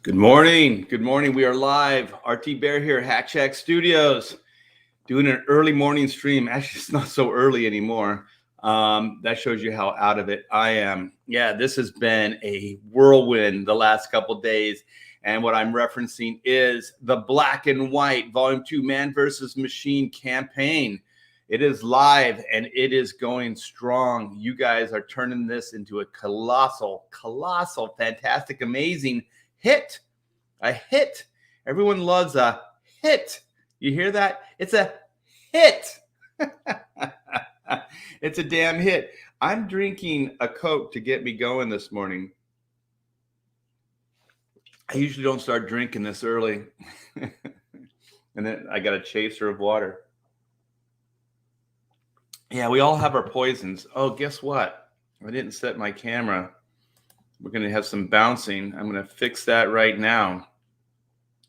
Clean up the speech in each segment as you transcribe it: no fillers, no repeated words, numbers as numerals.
Good morning. Good morning. We are live. RT Bear here, Hack Shack Studios, doing an early morning stream. Actually, it's not so early anymore. That shows you how out of it I am. Yeah, this has been a whirlwind the last couple days. And what I'm referencing is the Black and White Volume 2 Man versus Machine campaign. It is live and it is going strong. You guys are turning this into a colossal, fantastic, amazing hit. A hit. Everyone loves a hit. You hear that? It's a hit. It's a damn hit. I'm drinking a Coke to get me going this morning. I usually don't start drinking this early. And then I got a chaser of water. Yeah, we all have our poisons. Oh, guess what? I didn't set my camera. We're going to have some bouncing. I'm going to fix that right now.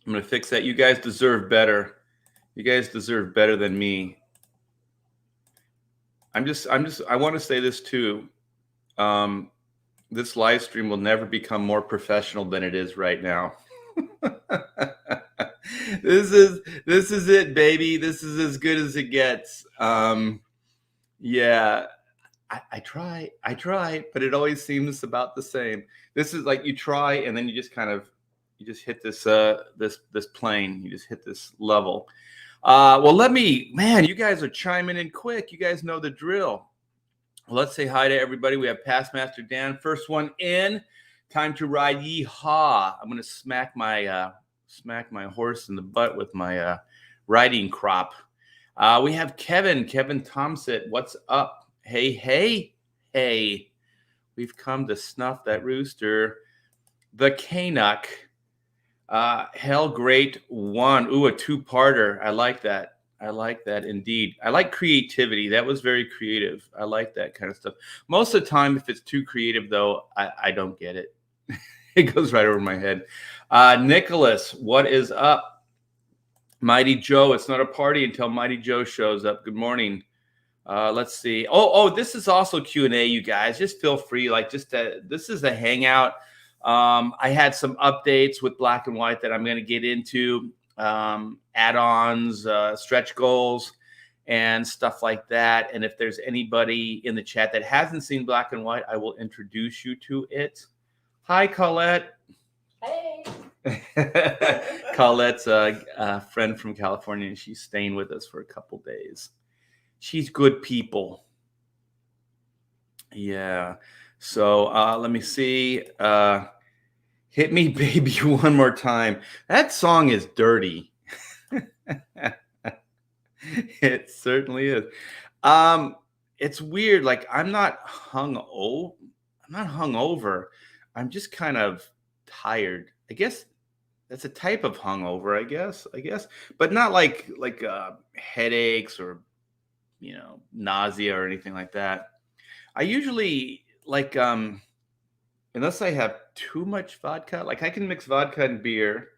I'm going to fix that. You guys deserve better. You guys deserve better than me. I want to say this too. This live stream will never become more professional than it is right now. This is it, baby. This is as good as it gets. Yeah, I try, but it always seems about the same. This is like you try and then you just hit this this plane. You just hit this level. Well, man, you guys are chiming in quick. You guys know the drill. Well, let's say hi to everybody. We have Past Master Dan, first one in. Time to ride, yeehaw! I'm gonna smack my horse in the butt with my riding crop. We have Kevin Thompson. What's up? Hey. We've come to snuff that rooster. The Canuck. Hell Great One. Ooh, a two-parter. I like that. Indeed. I like creativity. That was very creative. I like that kind of stuff. Most of the time, if it's too creative, though, I don't get it. It goes right over my head. Nicholas, what is up? Mighty Joe, it's not a party until Mighty Joe shows up. Good morning. Let's see. Oh, this is also Q&A, you guys. Just feel free. This is a hangout. I had some updates with Black and White that I'm going to get into. Add-ons, stretch goals, and stuff like that. And if there's anybody in the chat that hasn't seen Black and White, I will introduce you to it. Hi, Colette. Hey. Colette's a friend from California, and she's staying with us for a couple days. She's good people. Yeah. So let me see. Hit Me Baby One More Time. That song is dirty. It certainly is. It's weird. Like I'm not hungover. I'm just kind of tired. I guess that's a type of hungover, I guess, but not like headaches or nausea or anything like that. I usually unless I have too much vodka, like I can mix vodka and beer.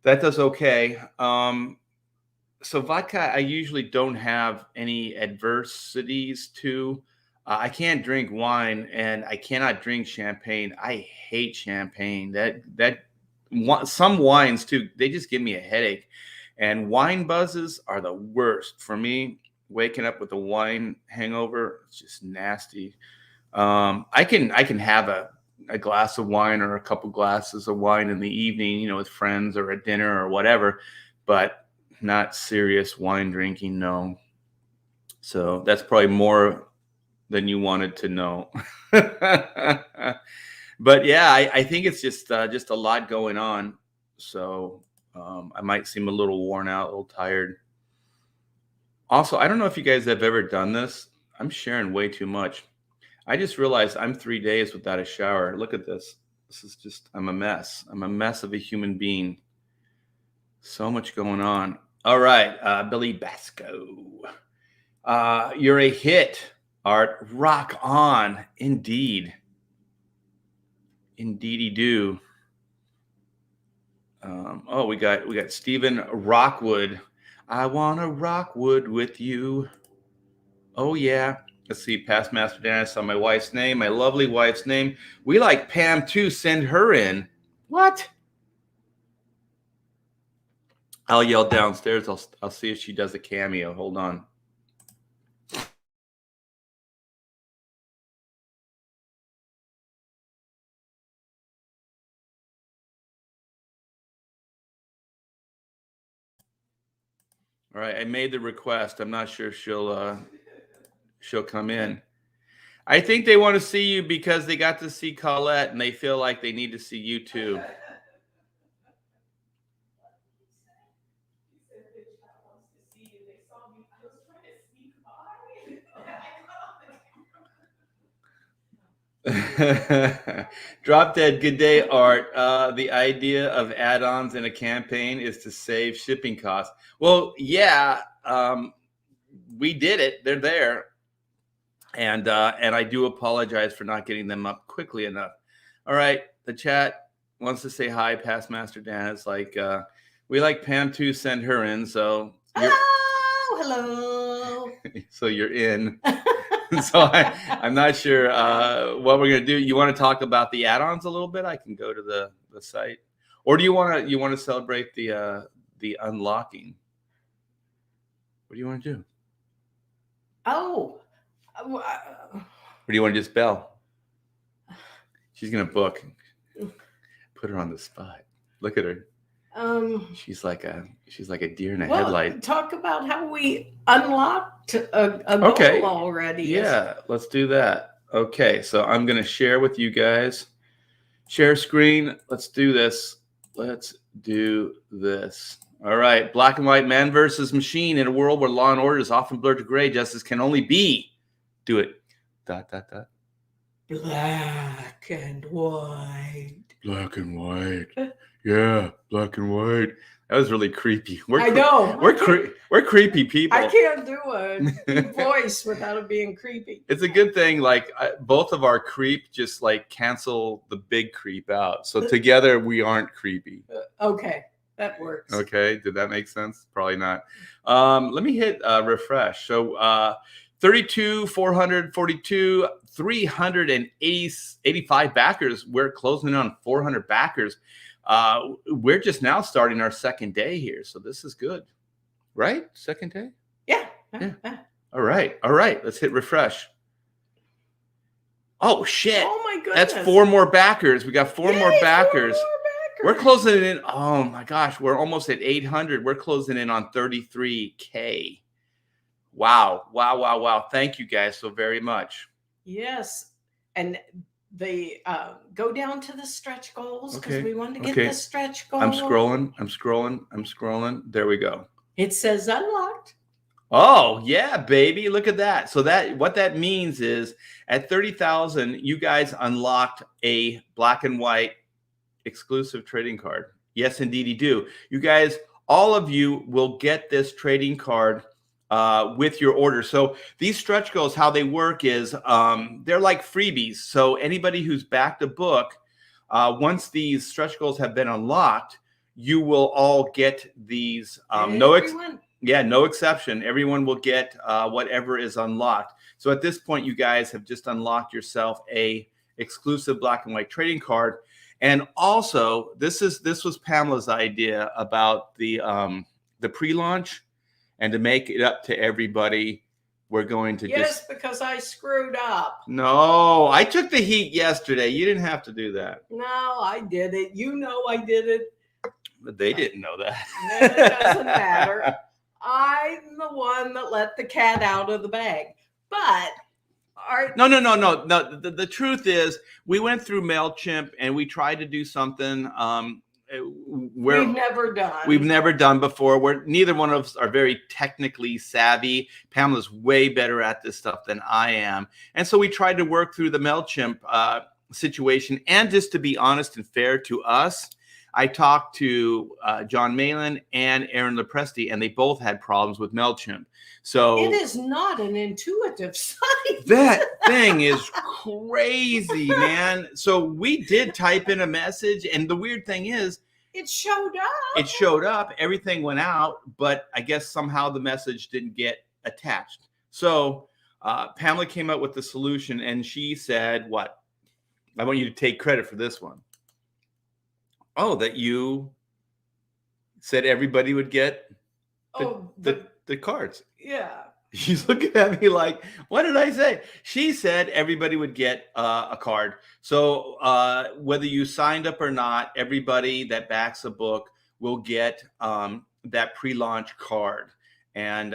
That does okay. So vodka, I usually don't have any adversities to. I can't drink wine and I cannot drink champagne. I hate champagne. Some wines too, they just give me a headache. And wine buzzes are the worst for me. Waking up with a wine hangover, it's just nasty. I can have a glass of wine or a couple glasses of wine in the evening, with friends or at dinner or whatever, but not serious wine drinking, no. So that's probably more than you wanted to know. But yeah, I think it's just a lot going on. So I might seem a little worn out, a little tired. Also, I don't know if you guys have ever done this. I'm sharing way too much. I just realized I'm 3 days without a shower. Look at this. This is just, I'm a mess. I'm a mess of a human being. So much going on. All right, Billy Basco. You're a hit, Art. Rock on. Indeed. Indeedy do. We got Stephen Rockwood. I want to rockwood with you. Oh, yeah. Let's see. Past Master Dan. I saw my wife's name, my lovely wife's name. We like Pam, too. Send her in. What? I'll yell downstairs. I'll see if she does a cameo. Hold on. All right, I made the request. I'm not sure if she'll come in. I think they want to see you because they got to see Colette and they feel like they need to see you too. Drop Dead, good day, Art. The idea of add-ons in a campaign is to save shipping costs. Well, yeah, we did it. They're there. And I do apologize for not getting them up quickly enough. All right, the chat wants to say hi. Past Master Dan is like, we like Pam too. Send her in. So hello. So you're in. So I'm not sure what we're gonna do. You want to talk about the add-ons a little bit? I can go to the site, or do you want to celebrate the unlocking? What do you want to do? Oh. Or do you want to just bell? She's gonna book. Put her on the spot. Look at her. She's like a deer in a headlight. Talk about how we unlocked a goal already. Yeah, let's do that. Okay, so I'm gonna share with you guys. Share screen. Let's do this. Let's do this. All right, black and white, man versus machine. In a world where law and order is often blurred to gray, justice can only be. Do it. ... Black and white. Black and white. Yeah, black and white. That was really creepy. I know. We're creepy people. I can't do a voice without it being creepy. It's a good thing. Like both of our creep just like cancel the big creep out. So together we aren't creepy. Okay, that works. Okay, did that make sense? Probably not. Let me hit refresh. So 32, 442, 385 backers. We're closing in on 400 backers. We're just now starting our second day here. So this is good, right? Second day? Yeah. All right. Let's hit refresh. Oh, shit. Oh, my goodness. That's 4 more backers. We got 4 more backers. We're closing it in. Oh, my gosh. We're almost at 800. We're closing in on 33K. Wow. Thank you guys so very much. Yes. And they go down to the stretch goals because we want to get the stretch goal. I'm scrolling. There we go. It says unlocked. Oh, yeah, baby. Look at that. So what that means is at 30,000, you guys unlocked a black and white exclusive trading card. Yes, indeed you do. You guys, all of you will get this trading card with your order. So these stretch goals, how they work is they're like freebies. So anybody who's backed a book, once these stretch goals have been unlocked, you will all get these. No exception. Everyone will get whatever is unlocked. So at this point, you guys have just unlocked yourself a exclusive black and white trading card. And also, this was Pamela's idea about the pre-launch. And to make it up to everybody, we're going to because I screwed up. No, I took the heat yesterday. You didn't have to do that. No, I did it. You know I did it. But they didn't know that. It doesn't matter. I'm the one that let the cat out of the bag. But No. The truth is, we went through MailChimp and we tried to do something we've never done before. Where neither one of us are very technically savvy. Pamela's way better at this stuff than I am, and so we tried to work through the MailChimp situation. And just to be honest and fair to us, I talked to John Malin and Aaron Lepresti, and they both had problems with MailChimp. So it is not an intuitive site. That thing is crazy, man. So we did type in a message, and the weird thing is, it showed up. It showed up. Everything went out, but I guess somehow the message didn't get attached. So Pamela came up with the solution, and she said, "What? I want you to take credit for this one." Oh, that you said everybody would get the cards. Yeah. She's looking at me like, what did I say? She said everybody would get a card. So whether you signed up or not, everybody that backs a book will get that pre-launch card. And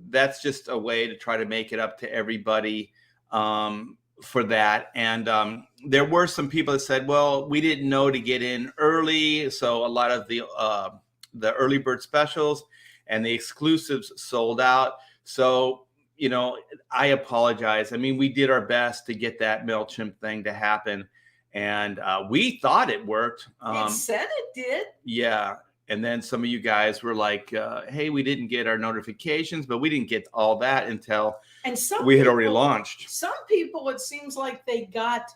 that's just a way to try to make it up to everybody for that. And there were some people that said, well, we didn't know to get in early. So a lot of the early bird specials and the exclusives sold out. So, I apologize. I mean, we did our best to get that MailChimp thing to happen. And we thought it worked. It said it did. Yeah. And then some of you guys were like, hey, we didn't get our notifications, but we didn't get all that until we had already launched. Some people, it seems like they got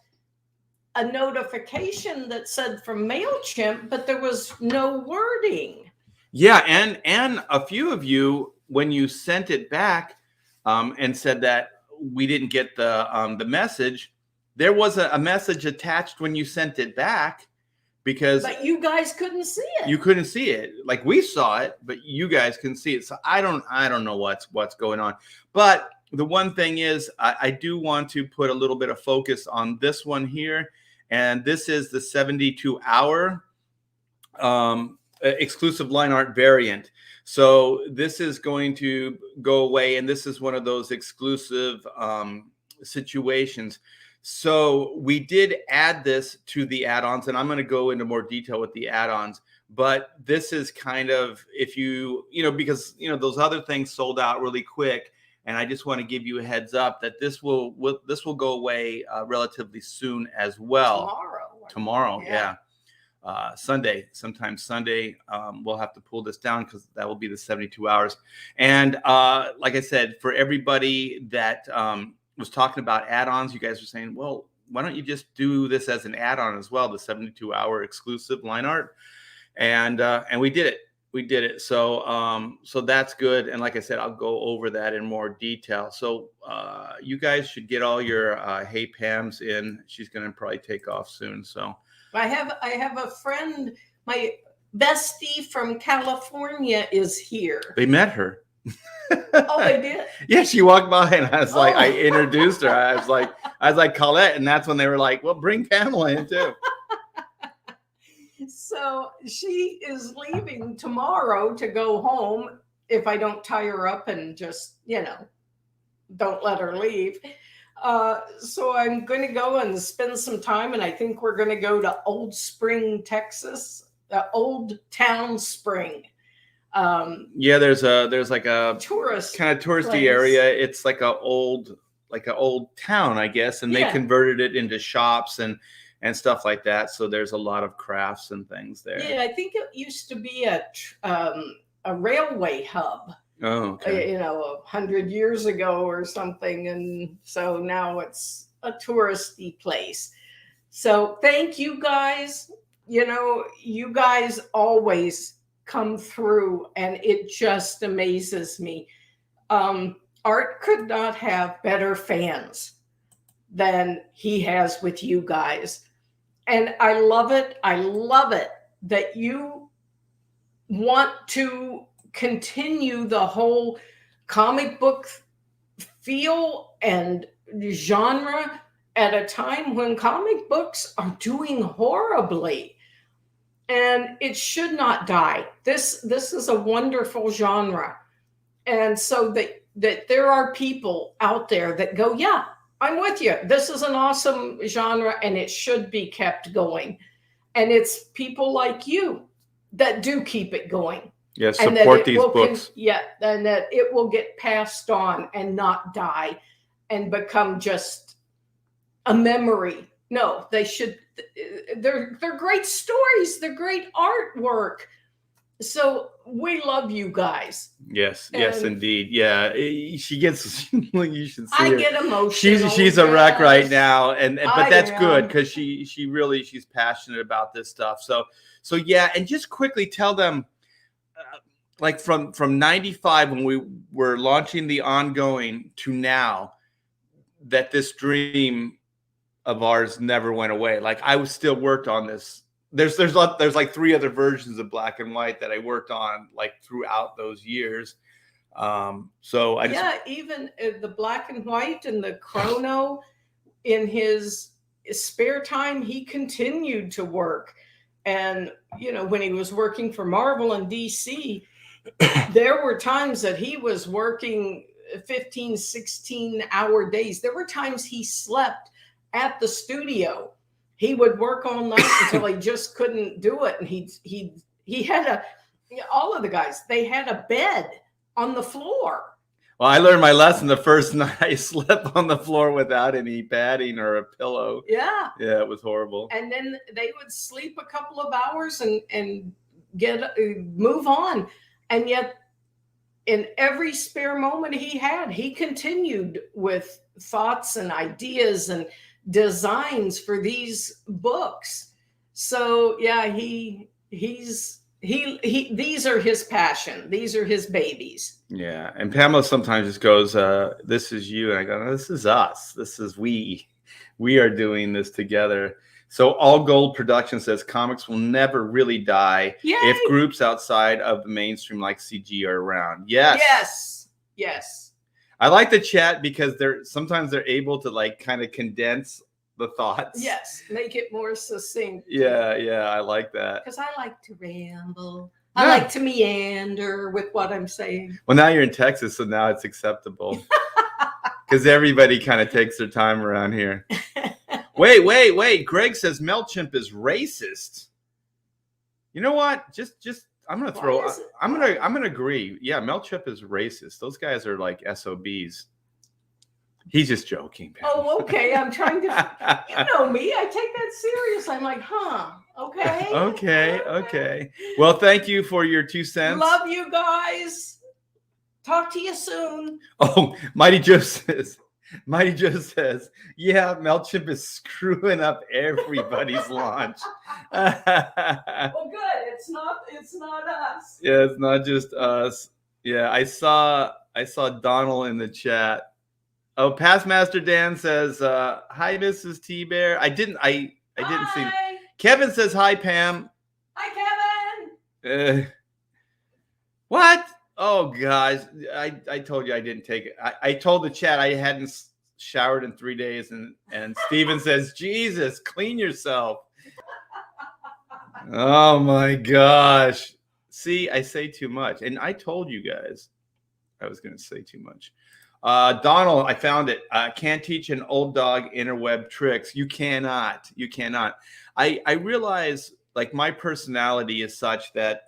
a notification that said from MailChimp, but there was no wording. Yeah. And a few of you, when you sent it back and said that we didn't get the message, there was a message attached when you sent it back but you guys couldn't see it. You couldn't see it. Like we saw it, but you guys couldn't see it. So I don't know what's going on. But the one thing is, I do want to put a little bit of focus on this one here, and this is the 72-hour exclusive line art variant. So this is going to go away, and this is one of those exclusive situations. So we did add this to the add-ons, and I'm going to go into more detail with the add-ons. But this is kind of, if because those other things sold out really quick, and I just want to give you a heads up that this will go away relatively soon as well. Tomorrow, yeah. Sometime Sunday, we'll have to pull this down because that will be the 72 hours. And like I said, for everybody that was talking about add-ons, you guys are saying, well, why don't you just do this as an add-on as well, the 72-hour exclusive line art? And we did it. So that's good. And like I said, I'll go over that in more detail. So you guys should get all your Hey Pam's in. She's going to probably take off soon. So I have a friend, my bestie from California is here. They met her. Oh, they did? Yeah, she walked by and I was like, I introduced her. I was like Colette, and that's when they were like, well, bring Pamela in too. So she is leaving tomorrow to go home if I don't tie her up and just, don't let her leave. So I'm going to go and spend some time, and I think we're going to go to Old Spring, Texas, Old Town Spring. Yeah, there's like a tourist kind of touristy place. Area. It's like a old town, I guess, and they converted it into shops and stuff like that. So there's a lot of crafts and things there. Yeah, I think it used to be a railway hub. Oh, okay. 100 years ago or something. And so now it's a touristy place. So thank you guys. You guys always come through, and it just amazes me. Art could not have better fans than he has with you guys. And I love it. I love it that you want to continue the whole comic book feel and genre at a time when comic books are doing horribly, and it should not die. This is a wonderful genre, and so that there are people out there that go, yeah, I'm with you. This is an awesome genre, and it should be kept going. And it's people like you that do keep it going. Yeah, support these books. And that it will get passed on and not die and become just a memory. No, they should. They're great stories. They're great artwork. So we love you guys. Yes, indeed. Yeah, she gets. You should see her. I get emotional. She's a wreck right now, but that's good because she's passionate about this stuff. So yeah, and just quickly tell them. Like from 95 when we were launching the ongoing to now, that this dream of ours never went away. Like I was still worked on this there's like 3 other versions of black and white that I worked on like throughout those years. So I just even the black and white and the chrono in his spare time, he continued to work. And, when he was working for Marvel and DC, there were times that he was working 15, 16-hour days. There were times he slept at the studio. He would work all night until he just couldn't do it. And he had all of the guys, they had a bed on the floor. Well, I learned my lesson the first night. I slept on the floor without any padding or a pillow. Yeah. Yeah, it was horrible. And then they would sleep a couple of hours and move on. And yet, in every spare moment he had, he continued with thoughts and ideas and designs for these books. So yeah, these are his passion. These are his babies. Yeah. And Pamela sometimes just goes, this is you. And I go, no, this is us. This is we. We are doing this together. So All Gold Production says comics will never really die. Yay! If groups outside of the mainstream like CG are around. Yes. Yes. I like the chat because sometimes they're able to like kind of condense the thoughts. Yes. Make it more succinct. Yeah. I like that. Because I like to ramble. I like to meander with what I'm saying. Well, now you're in Texas, so now it's acceptable. Because everybody kind of takes their time around here. Wait. Greg says MailChimp is racist. You know what? Just I'm gonna throw. I'm gonna agree. Yeah, MailChimp is racist. Those guys are like SOBs. He's just joking. Oh, okay. I'm trying to. You know me. I take that serious. I'm like, Okay. Well, thank you for your 2 cents. Love you guys. Talk to you soon. Oh, Mighty Joe says, yeah, MailChimp is screwing up everybody's launch. Well, good. It's not us. Yeah, it's not just us. Yeah, I saw Donald in the chat. Oh, Past Master Dan says, hi, Mrs. T-Bear. I didn't see. Kevin says, hi, Pam. Hi, Kevin. What? Oh, guys. I told you I didn't take it. I told the chat I hadn't showered in 3 days, and Steven says, Jesus, clean yourself. Oh, my gosh. See, I say too much. And I told you guys I was going to say too much. Donald, I found it. Can't teach an old dog interweb tricks. You cannot. I realize like my personality is such that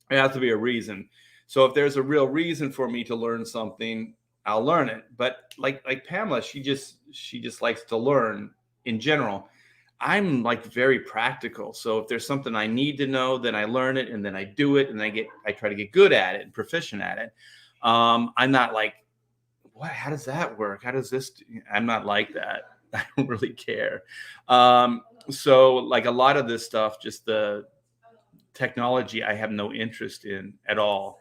it has to be a reason. So if there's a real reason for me to learn something, I'll learn it. But like Pamela, she just likes to learn in general. I'm like very practical. So if there's something I need to know, then I learn it and then I do it and I try to get good at it and proficient at it. I'm not like, what? How does that work? How does this? I'm not like that. I don't really care. So like a lot of this stuff, just the technology, I have no interest in at all.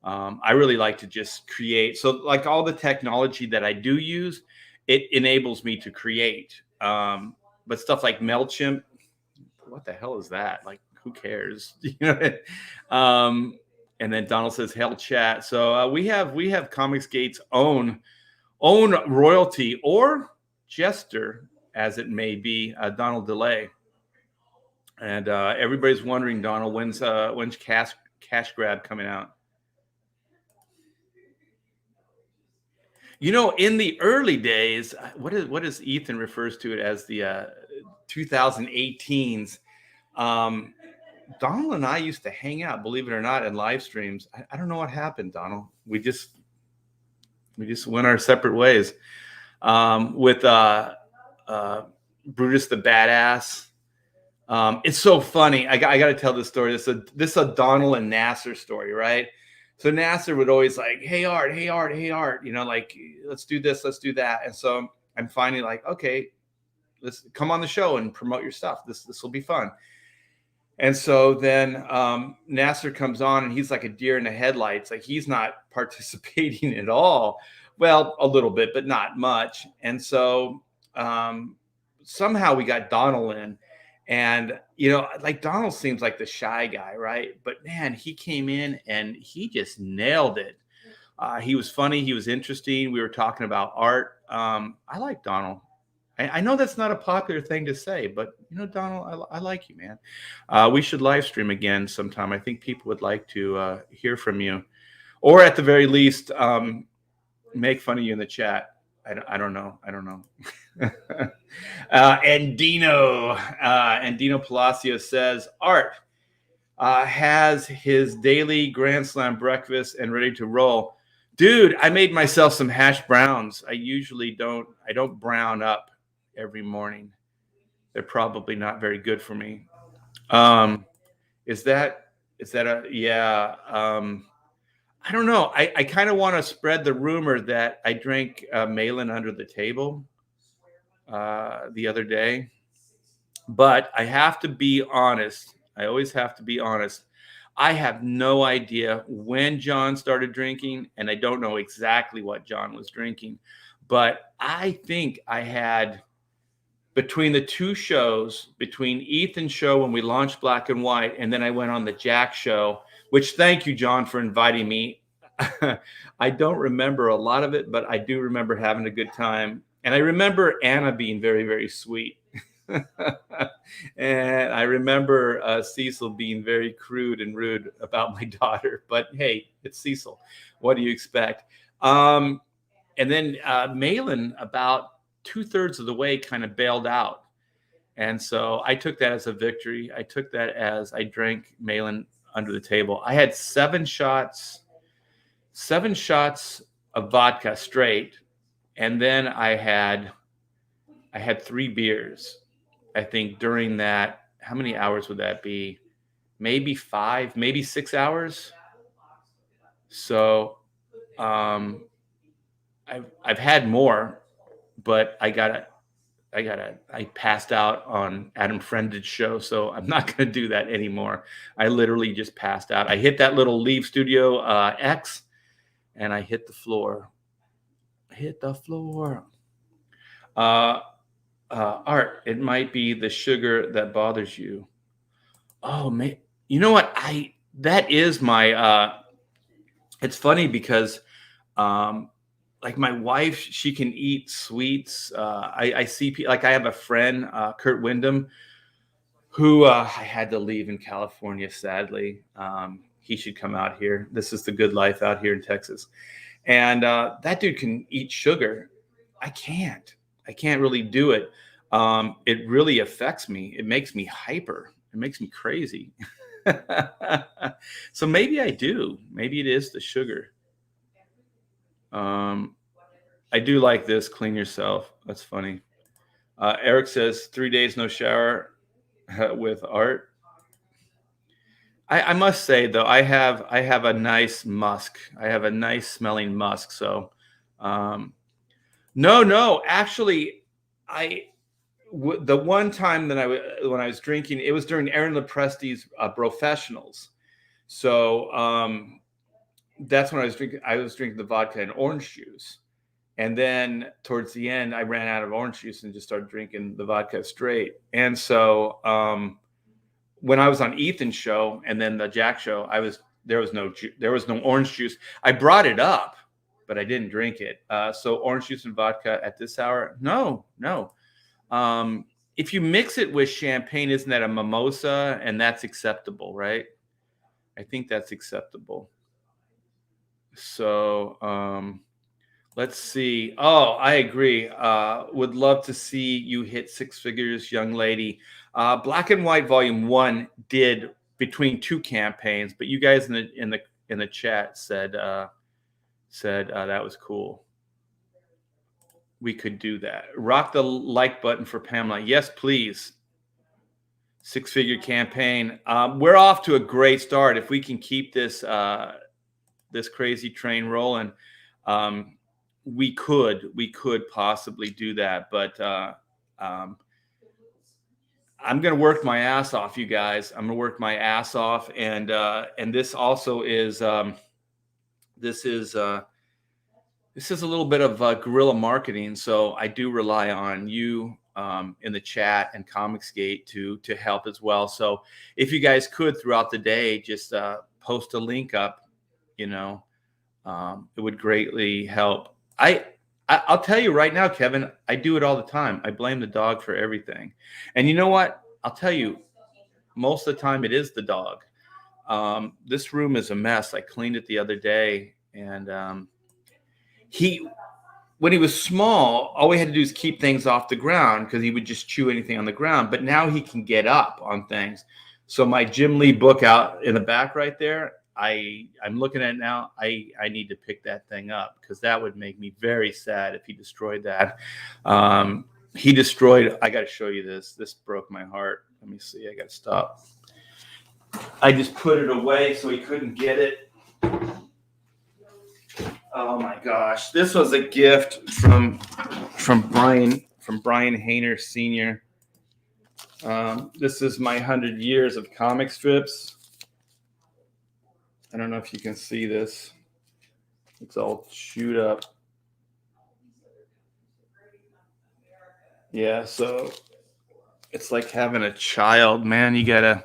I really like to just create. So like all the technology that I do use, it enables me to create. But stuff like MailChimp, what the hell is that? Like, who cares? You know. And then Donald says, "Hell chat." So we have Comicsgate's own royalty or jester, as it may be, Donald DeLay. And everybody's wondering, Donald, when's cash grab coming out? You know, in the early days, what is Ethan refers to it as the 2018s. Donald and I used to hang out, believe it or not, in live streams. I don't know what happened, Donald. We just went our separate ways. With Brutus the Badass. It's so funny. I got to tell this story. This is a Donald and Nasser story, right? So Nasser would always like, hey Art, you know, like, let's do this, let's do that. And so I'm finally like, okay, let's come on the show and promote your stuff. This will be fun. And so then Nasser comes on and he's like a deer in the headlights. Like he's not participating at all. Well, a little bit, but not much. And so somehow we got Donald in. And like Donald seems like the shy guy, right? But man, he came in and he just nailed it. He was funny. He was interesting. We were talking about art. I like Donald. I know that's not a popular thing to say, but Donald, I like you, man. We should live stream again sometime. I think people would like to hear from you, or at the very least, make fun of you in the chat. I don't know. I don't know. And Dino Palacio says, Art has his daily Grand Slam breakfast and ready to roll. Dude, I made myself some hash browns. I don't brown up every morning. They're probably not very good for me. Is that yeah. I don't know. I kind of want to spread the rumor that I drank Malin under the table the other day, but I have to be honest. I always have to be honest. I have no idea when John started drinking, and I don't know exactly what John was drinking, but I think I had, between the two shows, between Ethan's show when we launched Black and White, and then I went on the Jack show, which, thank you, John, for inviting me. I don't remember a lot of it, but I do remember having a good time. And I remember Anna being very, very sweet. And I remember Cecil being very crude and rude about my daughter. But hey, it's Cecil. What do you expect? And then Malin, about 2/3 of the way, kind of bailed out. And so I took that as a victory. I took that as I drank Malin under the table. I had 7 shots of vodka straight. And then I had 3 beers. I think during that, how many hours would that be? Maybe 5, maybe 6 hours. So I've had more, but I passed out on Adam Friended's show, so I'm not going to do that anymore. I literally just passed out. I hit that little Leave Studio X, and I hit the floor. Art, it might be the sugar that bothers you. Oh, man. You know what? That is my, it's funny because, like my wife, she can eat sweets. I see, like I have a friend, Kurt Wyndham, who I had to leave in California, sadly. He should come out here. This is the good life out here in Texas. And that dude can eat sugar. I can't really do it. It really affects me. It makes me hyper. It makes me crazy. So maybe I do. Maybe it is the sugar. I do like this. Clean yourself. That's funny. Eric says 3 days no shower with Art. I must say though, I have a nice musk. I have a nice smelling musk. So, no, actually, the one time that when I was drinking, it was during Aaron Lepresti's Professionals. So that's when I was drinking. I was drinking the vodka and orange juice, and then towards the end, I ran out of orange juice and just started drinking the vodka straight. And so when I was on Ethan's show and then the Jack show, there was no orange juice. I brought it up, but I didn't drink it. So orange juice and vodka at this hour? No. If you mix it with champagne, isn't that a mimosa? And that's acceptable, right? I think that's acceptable. So let's see. Oh, I agree. Would love to see you hit 6 figures, young lady. Black and White Volume 1 did between 2 campaigns, but you guys in the chat said that was cool. We could do that. Rock the like button for Pamela. Yes, please. 6-figure campaign. We're off to a great start. If we can keep this this crazy train rolling, we could possibly do that. But I'm going to work my ass off, you guys. I'm going to work my ass off, and this also is this is a little bit of guerrilla marketing. So I do rely on you in the chat and Comicsgate to help as well. So if you guys could throughout the day just post a link up, it would greatly help. I'll tell you right now, Kevin, I do it all the time. I blame the dog for everything. And you know what? I'll tell you, most of the time it is the dog. This room is a mess. I cleaned it the other day, and when he was small, all we had to do is keep things off the ground because he would just chew anything on the ground. But now he can get up on things. So my Jim Lee book out in the back right there, I'm looking at it now. I need to pick that thing up because that would make me very sad if he destroyed that. He destroyed. I got to show you this. This broke my heart. Let me see. I got to stop. I just put it away so he couldn't get it. Oh my gosh, this was a gift from Brian Hayner Sr. This is my 100 years of comic strips. I don't know if you can see this. It's all chewed up. Yeah, so it's like having a child, man. You gotta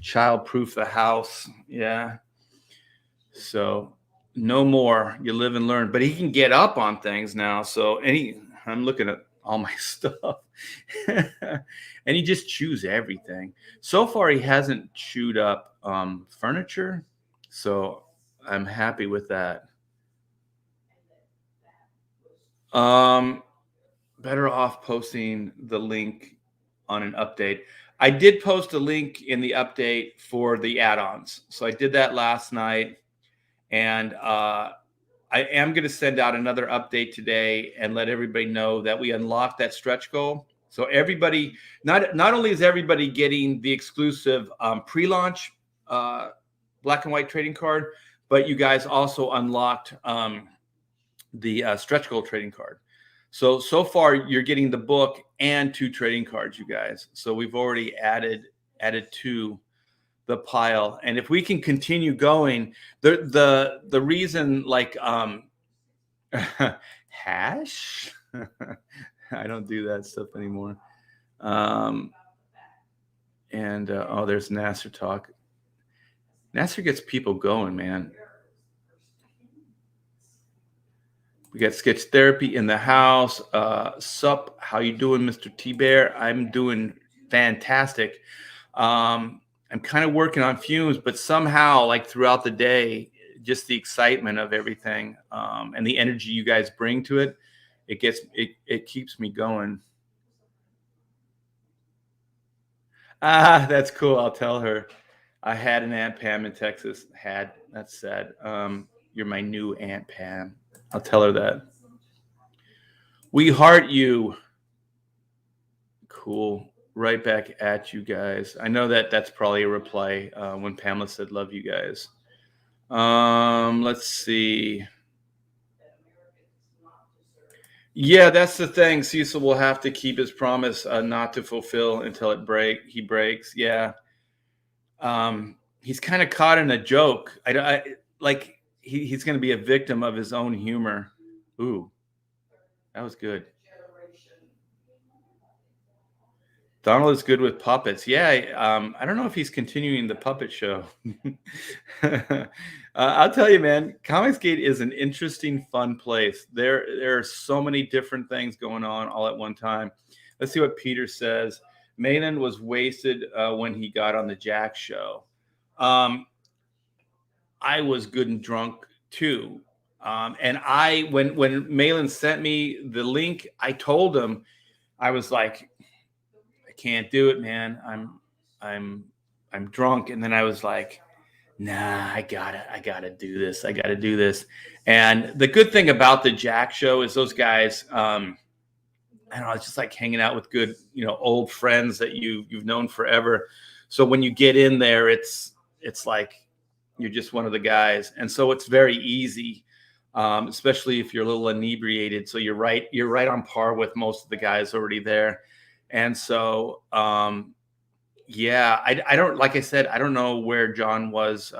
child-proof the house. Yeah. So no more. You live and learn. But he can get up on things now. So I'm looking at all my stuff. And he just chews everything. So far, he hasn't chewed up furniture. So I'm happy with that. Better off posting the link on an update. I did post a link in the update for the add-ons. So I did that last night. And I am going to send out another update today and let everybody know that we unlocked that stretch goal. So everybody, not only is everybody getting the exclusive pre-launch black and white trading card, but you guys also unlocked the stretch goal trading card. So far you're getting the book and 2 trading cards, you guys. So we've already added 2 the pile, and if we can continue going, the reason, like hash I don't do that stuff anymore. There's Nasser talk. Nasser gets people going, man. We got sketch therapy in the house. Sup, how you doing, Mr. T-Bear? I'm doing fantastic. I'm kind of working on fumes, but somehow, like throughout the day, just the excitement of everything and the energy you guys bring to it, it keeps me going. That's cool. I'll tell her. I had an Aunt Pam in Texas. That's sad. You're my new Aunt Pam. I'll tell her that. We heart you. Cool. Right back at you guys. I know that's probably a reply when Pamela said love you guys. Let's see. Yeah, that's the thing. Cecil will have to keep his promise not to fulfill until he breaks. Yeah. He's kind of caught in a joke. He's going to be a victim of his own humor. Ooh, that was good. Donald is good with puppets. Yeah, I don't know if he's continuing the puppet show. I'll tell you, man, Comicsgate is an interesting, fun place. There are so many different things going on all at one time. Let's see what Peter says. Malin was wasted when he got on the Jack show. I was good and drunk too. And when Malin sent me the link, I told him, I was like, can't do it, man. I'm drunk. And then I was like, nah, I gotta do this. I gotta do this. And the good thing about the Jack show is those guys, I don't know, it's just like hanging out with good, old friends that you've known forever. So when you get in there, it's like you're just one of the guys. And so it's very easy, especially if you're a little inebriated. So you're right on par with most of the guys already there. And so, I don't, like I said, I don't know where John was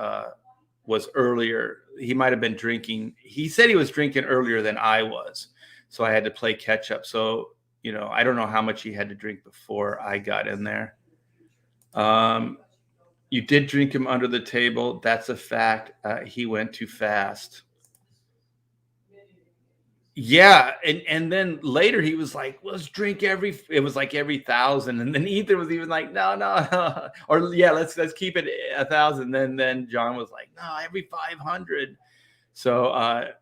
earlier. He might've been drinking. He said he was drinking earlier than I was. So I had to play catch up. So I don't know how much he had to drink before I got in there. You did drink him under the table. That's a fact. He went too fast. Yeah, and then later he was like, "Let's drink it was like every 1,000." And then Ethan was even like, "No, no, no." Or yeah, let's keep it 1,000. Then John was like, "No, every 500." So I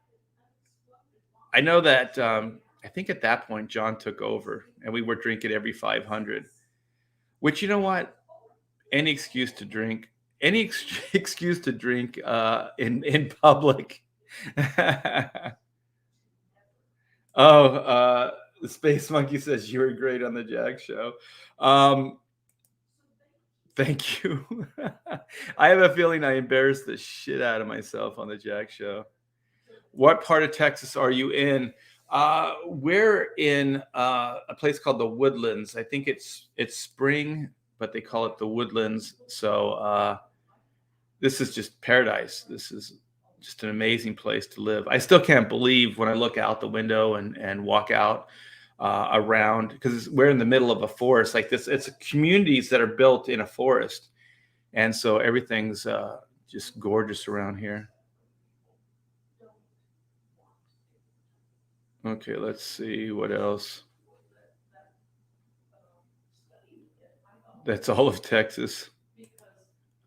know that I think at that point John took over and we were drinking every 500. Which, you know what? Any excuse to drink, excuse to drink in public. Oh, the Space Monkey says you were great on the Jack Show. Um, thank you. I have a feeling I embarrassed the shit out of myself on the Jack Show. What part of Texas are you in? We're in a place called the Woodlands. I think it's spring, but they call it the Woodlands. So this is just paradise. This is just an amazing place to live. I still can't believe when I look out the window and walk out around, because we're in the middle of a forest like this. It's communities that are built in a forest, and so everything's just gorgeous around here. Okay, let's see what else. That's all of Texas.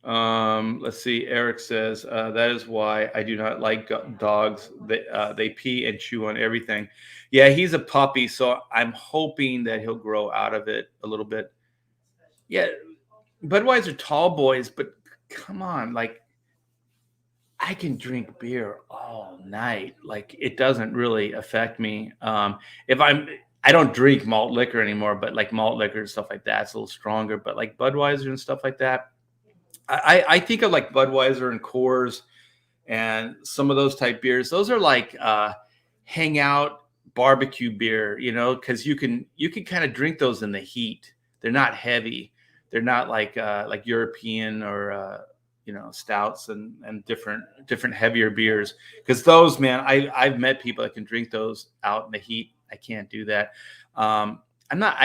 Let's see. Eric says that is why I do not like dogs. They pee and chew on everything. Yeah, he's a puppy, so I'm hoping that he'll grow out of it a little bit. Yeah, Budweiser tall boys, but come on, like I can drink beer all night. Like it doesn't really affect me. If I don't drink malt liquor anymore, but like malt liquor and stuff like that's a little stronger. But like Budweiser and stuff like that, I think of like Budweiser and Coors and some of those type beers. Those are like hangout barbecue beer, because you can kind of drink those in the heat. They're not heavy. They're not like European or stouts and different heavier beers. Because those, man, I've met people that can drink those out in the heat. I can't do that. I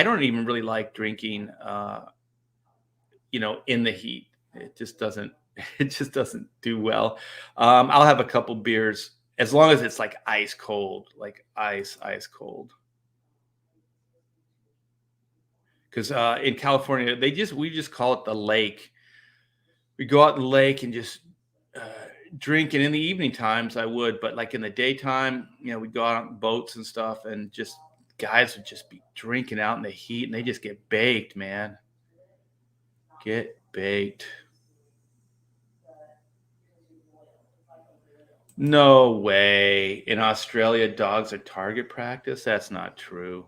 don't even really like drinking in the heat. It just doesn't do well. I'll have a couple beers as long as it's like ice cold, like ice cold. Because in California, we just call it the lake. We go out in the lake and just uh, drink. And in the evening times, I would, but like in the daytime, we'd go out on boats and stuff, and just guys would just be drinking out in the heat, and they just get baked, man. Get baked. No way. In Australia, dogs are target practice? That's not true.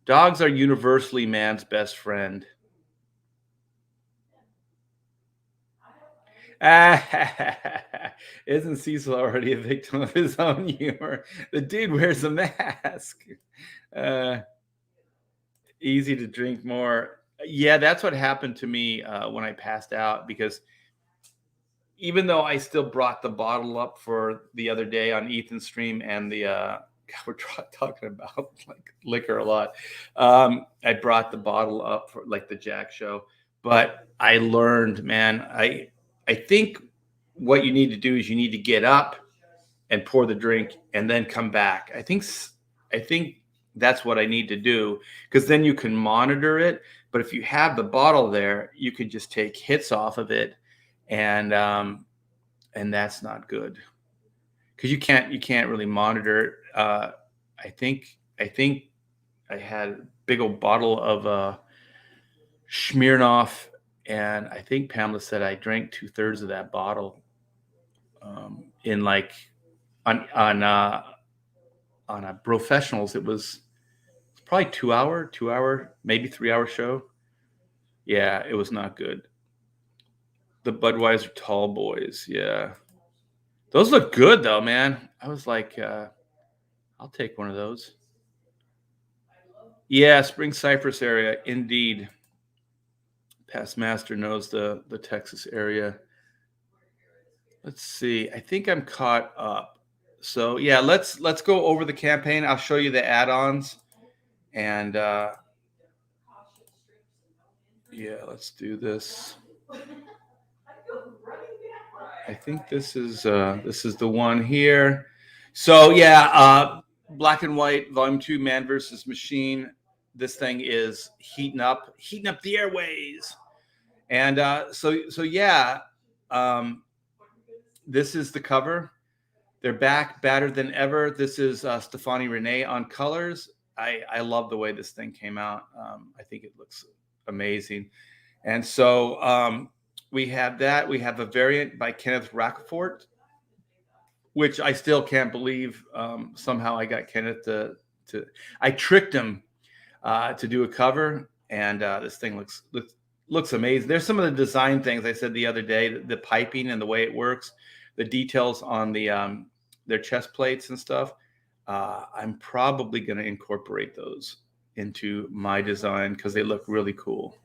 Dogs are universally man's best friend. Isn't Cecil already a victim of his own humor? The dude wears a mask. Uh, easy to drink more. Yeah, that's what happened to me when I passed out, because even though I still brought the bottle up for the other day on Ethan's stream, and the God, we're talking about like liquor a lot. I brought the bottle up for like the Jack Show, but I learned, man, I think what you need to do is you need to get up and pour the drink and then come back. I think that's what I need to do, because then you can monitor it. But if you have the bottle there, you can just take hits off of it, and that's not good, because you can't really monitor it. I think I had a big old bottle of Smirnoff, and I think Pamela said I drank 2/3 of that bottle in like on a professionals. It was probably 2 hour, maybe 3 hour show. Yeah, it was not good. The Budweiser tall boys, yeah. Those look good though, man. I was like, I'll take one of those. Yeah, Spring Cypress area, indeed. Past Master knows the Texas area. Let's see. I think I'm caught up. So yeah, let's go over the campaign. I'll show you the add-ons, And yeah, let's do this. I think this is the one here. So yeah, Black and White Volume 2, Man versus Machine. This thing is heating up the airways. And so yeah, this is the cover. They're back, badder than ever. This is Stefani Renee on colors. I love the way this thing came out. I think it looks amazing. And so we have that. We have a variant by Kenneth Rocafort, which I still can't believe. Somehow I got Kenneth to I tricked him to do a cover, and this thing looks amazing. There's some of the design things I said the other day, the piping and the way it works, the details on the their chest plates and stuff. I'm probably going to incorporate those into my design because they look really cool.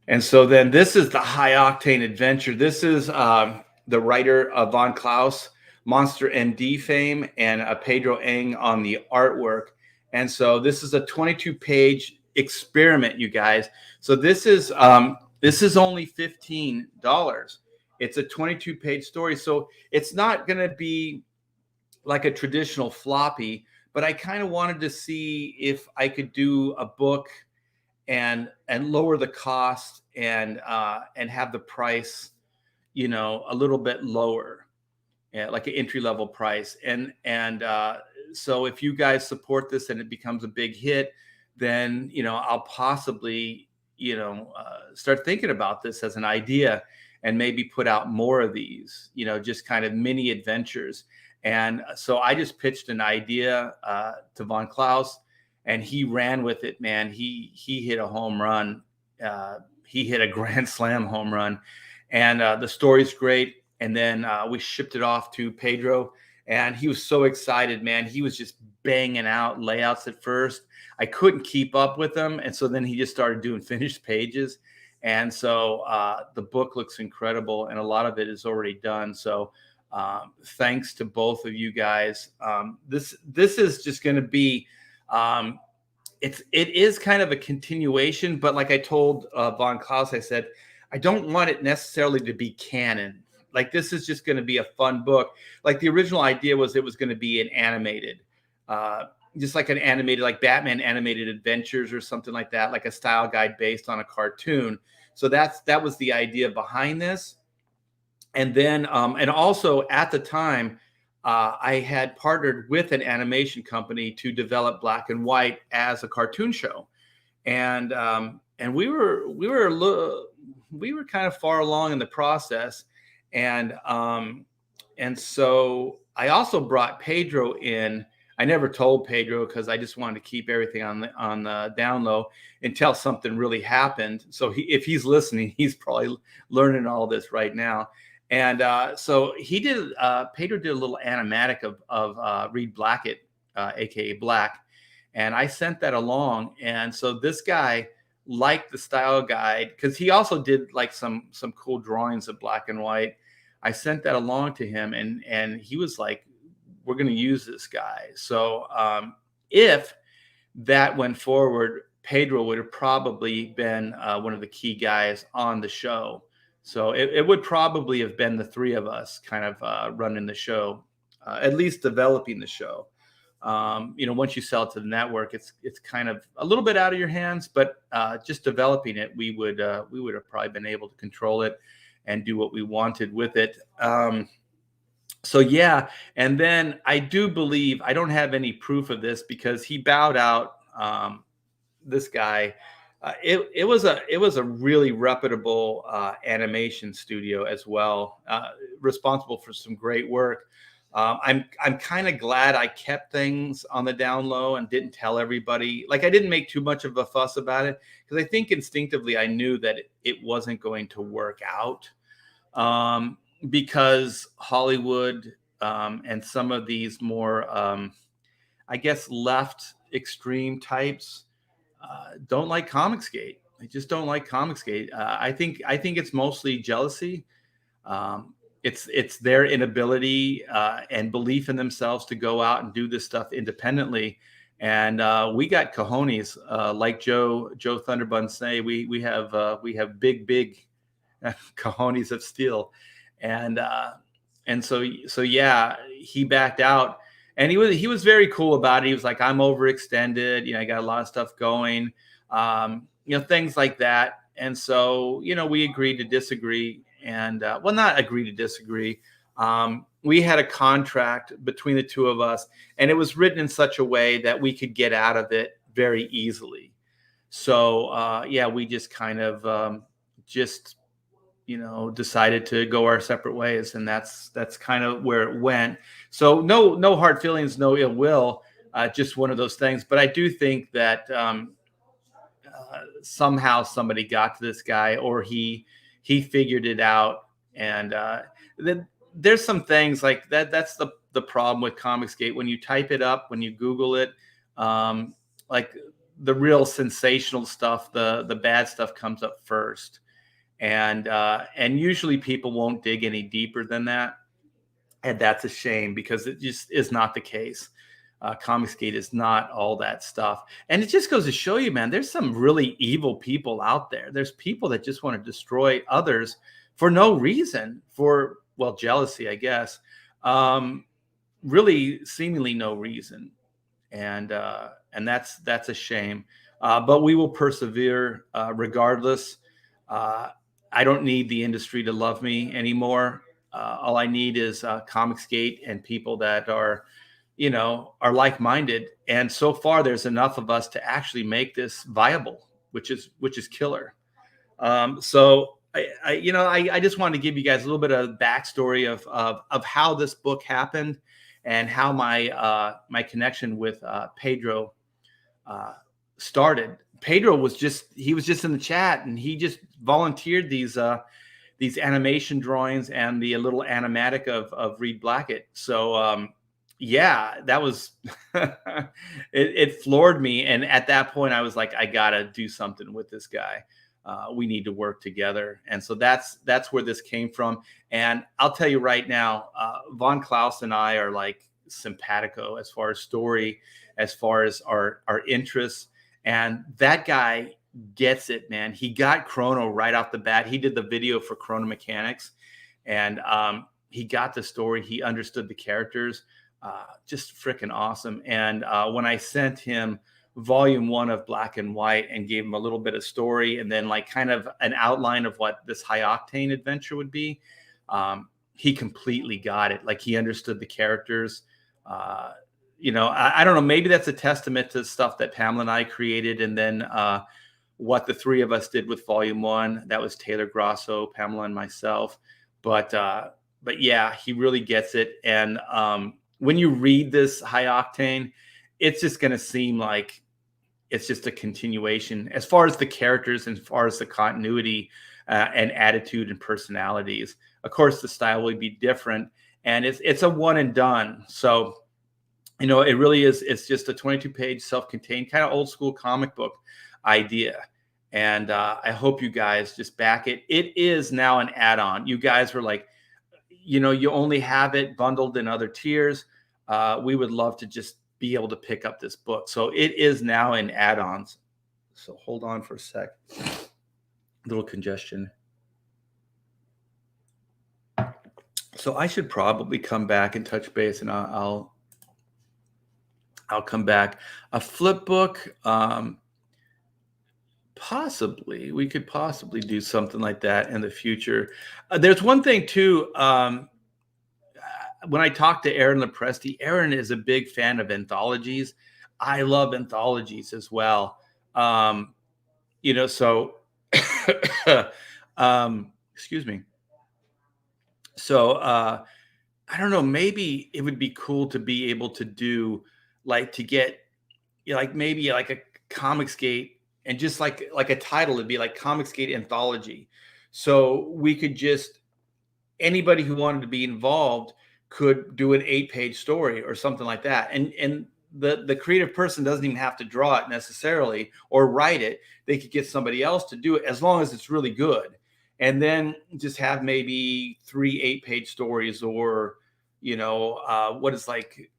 And so then this is the High Octane Adventure. This is the writer of Von Klaus, Monster ND fame, and Pedro Eng on the artwork. And so this is a 22-page experiment, you guys. So this is only $15. It's a 22-page story. So it's not going to be like a traditional floppy, but I kind of wanted to see if I could do a book and lower the cost and have the price, you know, a little bit lower, like an entry-level price. And so if you guys support this and it becomes a big hit, then, you know, I'll possibly, you know, start thinking about this as an idea and maybe put out more of these, you know, just kind of mini adventures. And so I just pitched an idea to Von Klaus, and he ran with it, man. He hit a home run. He hit a grand slam home run, and the story's great. And then we shipped it off to Pedro, and he was so excited, man. He was just banging out layouts at first. I couldn't keep up with him, and so then he just started doing finished pages. And so the book looks incredible, and a lot of it is already done. So thanks to both of you guys. This is just going to be it is kind of a continuation, but like I told Von Klaus, I said I don't want it necessarily to be canon. Like, this is just going to be a fun book. Like, the original idea was it was going to be an animated, just like an animated, like Batman animated adventures or something like that, like a style guide based on a cartoon. So that was the idea behind this. And then, and also at the time, I had partnered with an animation company to develop Black and White as a cartoon show, and we were kind of far along in the process, and so I also brought Pedro in. I never told Pedro because I just wanted to keep everything on the down low until something really happened. So if he's listening, he's probably learning all this right now. And so he did. Pedro did a little animatic of Reed Blackett, aka Black, and I sent that along. And so this guy liked the style guide because he also did like some cool drawings of Black and White. I sent that along to him, and he was like, "We're going to use this guy." So if that went forward, Pedro would have probably been one of the key guys on the show. So it would probably have been the three of us kind of running the show, at least developing the show. You know, once you sell it to the network, it's kind of a little bit out of your hands, but just developing it, we would have probably been able to control it and do what we wanted with it. So yeah, and then I do believe, I don't have any proof of this because he bowed out. This guy. It was a really reputable animation studio as well, responsible for some great work. I'm kind of glad I kept things on the down low and didn't tell everybody. Like, I didn't make too much of a fuss about it because I think instinctively I knew that it wasn't going to work out because Hollywood and some of these more, I guess, left extreme types. Don't like Comicsgate. They just don't like Comicsgate. I think it's mostly jealousy. It's their inability and belief in themselves to go out and do this stuff independently, and we got cojones, like Joe Thunderbun say. We have big cojones of steel, and so yeah, he backed out, and he was very cool about it. He was like, I'm overextended, I got a lot of stuff going, things like that. And so we agreed to disagree, and well, not agree to disagree. We had a contract between the two of us, and it was written in such a way that we could get out of it very easily. So yeah, we just kind of just decided to go our separate ways, and that's kind of where it went. So no hard feelings, no ill will, just one of those things. But I do think that somehow somebody got to this guy, or he figured it out, and then there's some things like that. That's the problem with Comicsgate. When you type it up, when you Google it, like the real sensational stuff, the bad stuff comes up first. And usually people won't dig any deeper than that, and that's a shame, because it just is not the case. Comicsgate is not all that stuff, and it just goes to show you, man, there's some really evil people out there. There's people that just want to destroy others for no reason, for, well, jealousy, I guess, really seemingly no reason, and that's a shame. But we will persevere regardless. I don't need the industry to love me anymore. All I need is Comicsgate and people that are like-minded. And so far, there's enough of us to actually make this viable, which is killer. So I just wanted to give you guys a little bit of backstory of how this book happened, and how my connection with Pedro started. Pedro was just in the chat, and he just volunteered these animation drawings and the little animatic of Reed Blackett. So yeah, that was it floored me. And at that point, I was like, I gotta do something with this guy. We need to work together. And so that's where this came from. And I'll tell you right now, Von Klaus and I are like simpatico as far as story, as far as our interests. And that guy gets it, man. He got Chrono right off the bat. He did the video for Chrono Mechanics, and he got the story. He understood the characters. Just freaking awesome. And when I sent him volume 1 of Black and White and gave him a little bit of story, and then like kind of an outline of what this High Octane adventure would be, he completely got it. Like, he understood the characters. I don't know, maybe that's a testament to stuff that Pamela and I created, and then what the three of us did with volume 1. That was Taylor Grosso, Pamela, and myself. But yeah, he really gets it. And when you read this High Octane, it's just going to seem like it's just a continuation as far as the characters and as far as the continuity and attitude and personalities. Of course, the style will be different, and it's a one and done. So, it really is. It's just a 22-page self-contained kind of old school comic book idea. And I hope you guys just back it. It is now an add-on. You guys were like, you only have it bundled in other tiers. We would love to just be able to pick up this book. So it is now in add-ons. So hold on for a sec. Little congestion. So I should probably come back and touch base, and I'll come back. A flip book, possibly. We could possibly do something like that in the future. There's one thing too. When I talked to Aaron Lepresti, Aaron is a big fan of anthologies. I love anthologies as well. So excuse me. So I don't know, maybe it would be cool to be able to do, like, to get, maybe like a Comicsgate, and just like a title, it'd be like Comicsgate Anthology. So we could just, anybody who wanted to be involved could do an 8-page story or something like that. And the creative person doesn't even have to draw it necessarily or write it. They could get somebody else to do it, as long as it's really good. And then just have maybe 3 8-page stories, or, what is like,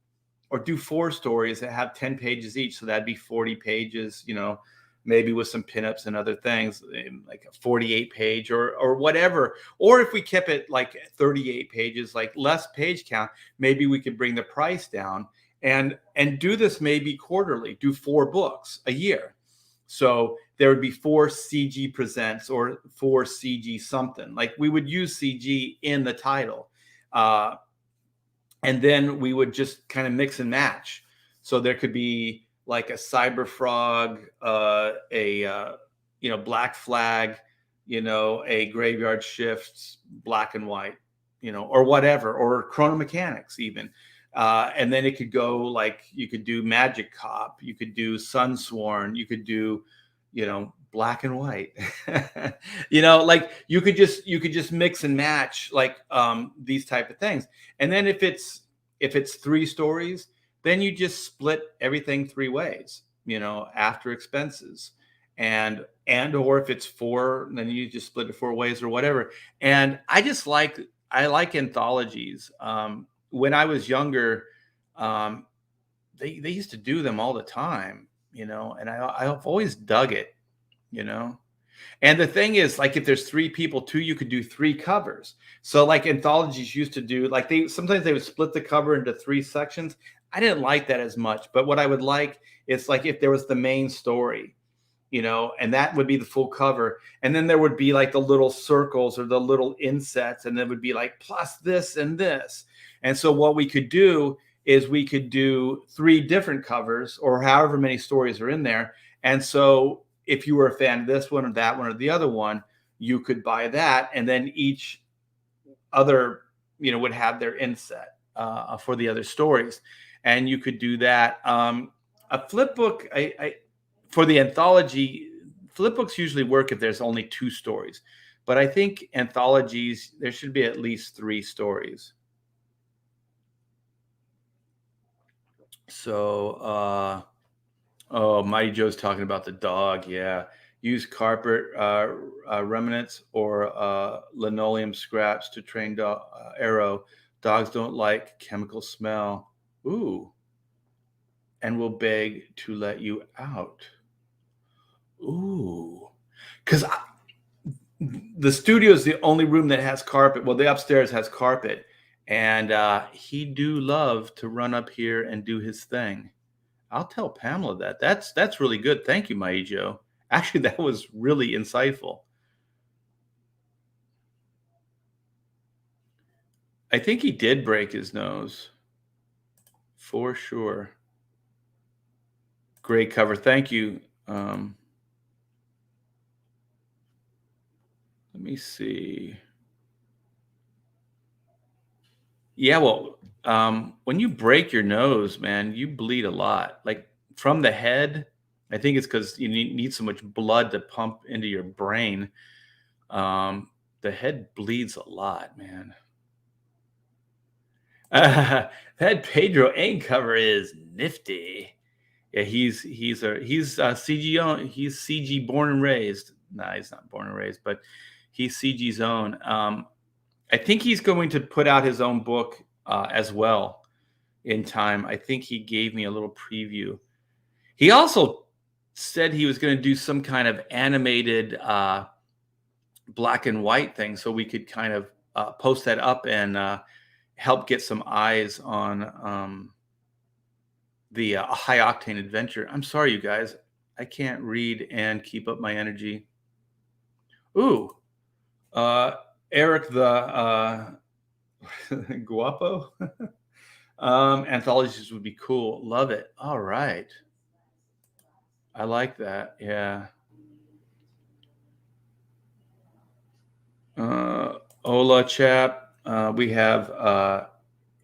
or do 4 stories that have 10 pages each. So that'd be 40 pages, you know, maybe with some pinups and other things, like a 48 page or whatever. Or if we kept it like 38 pages, like less page count, maybe we could bring the price down and do this maybe quarterly, do 4 books a year. So there would be 4 CG presents or 4 CG something. Like we would use CG in the title. And then we would just kind of mix and match. So there could be like a Cyber Frog, you know, Black Flag, you know, a Graveyard Shift, black and white, you know, or whatever, or Chrono Mechanics even. And then it could go like you could do Magic Cop, you could do Sunsworn, you could do, you know, black and white. You know, like you could just mix and match like these type of things. And then if it's 3 stories, then you just split everything 3 ways, you know, after expenses. And or if it's 4, then you just split it 4 ways or whatever. And I like anthologies. When I was younger, they used to do them all the time, you know, and I've always dug it, you know. And the thing is, like, if there's 3 people too, you could do 3 covers. So like anthologies used to do, like sometimes they would split the cover into 3 sections. I didn't like that as much, but what I would like is like if there was the main story, you know, and that would be the full cover. And then there would be like the little circles or the little insets, and it would be like plus this and this. And so what we could do is we could do 3 different covers or however many stories are in there. And so if you were a fan of this one or that one or the other one, you could buy that. And then each other, you know, would have their inset for the other stories. And you could do that. A flip book, for the anthology, flip books usually work if there's only 2 stories. But I think anthologies, there should be at least 3 stories. So, oh, Mighty Joe's talking about the dog. Yeah. Use carpet remnants or linoleum scraps to train arrow. Dogs don't like chemical smell. Ooh. And will beg to let you out. Ooh. Because the studio is the only room that has carpet. Well, the upstairs has carpet. And he do love to run up here and do his thing. I'll tell Pamela that. That's really good. Thank you, Mighty Joe. Actually, that was really insightful. I think he did break his nose. For sure. Great cover. Thank you. Let me see. Yeah, well, when you break your nose, man, you bleed a lot. Like from the head, I think it's because you need so much blood to pump into your brain. The head bleeds a lot, man. That Pedro Eng cover is nifty. Yeah, he's CG he's CG born and raised. Nah, he's not born and raised, but he's CG's own. I think he's going to put out his own book as well in time. I think he gave me a little preview. He also said he was going to do some kind of animated black and white thing, so we could kind of post that up and help get some eyes on the high octane adventure. I'm sorry, you guys. I can't read and keep up my energy. Ooh, Eric the Guapo. Anthologies would be cool. Love it. All right. I like that. Yeah. Hola, chap. We have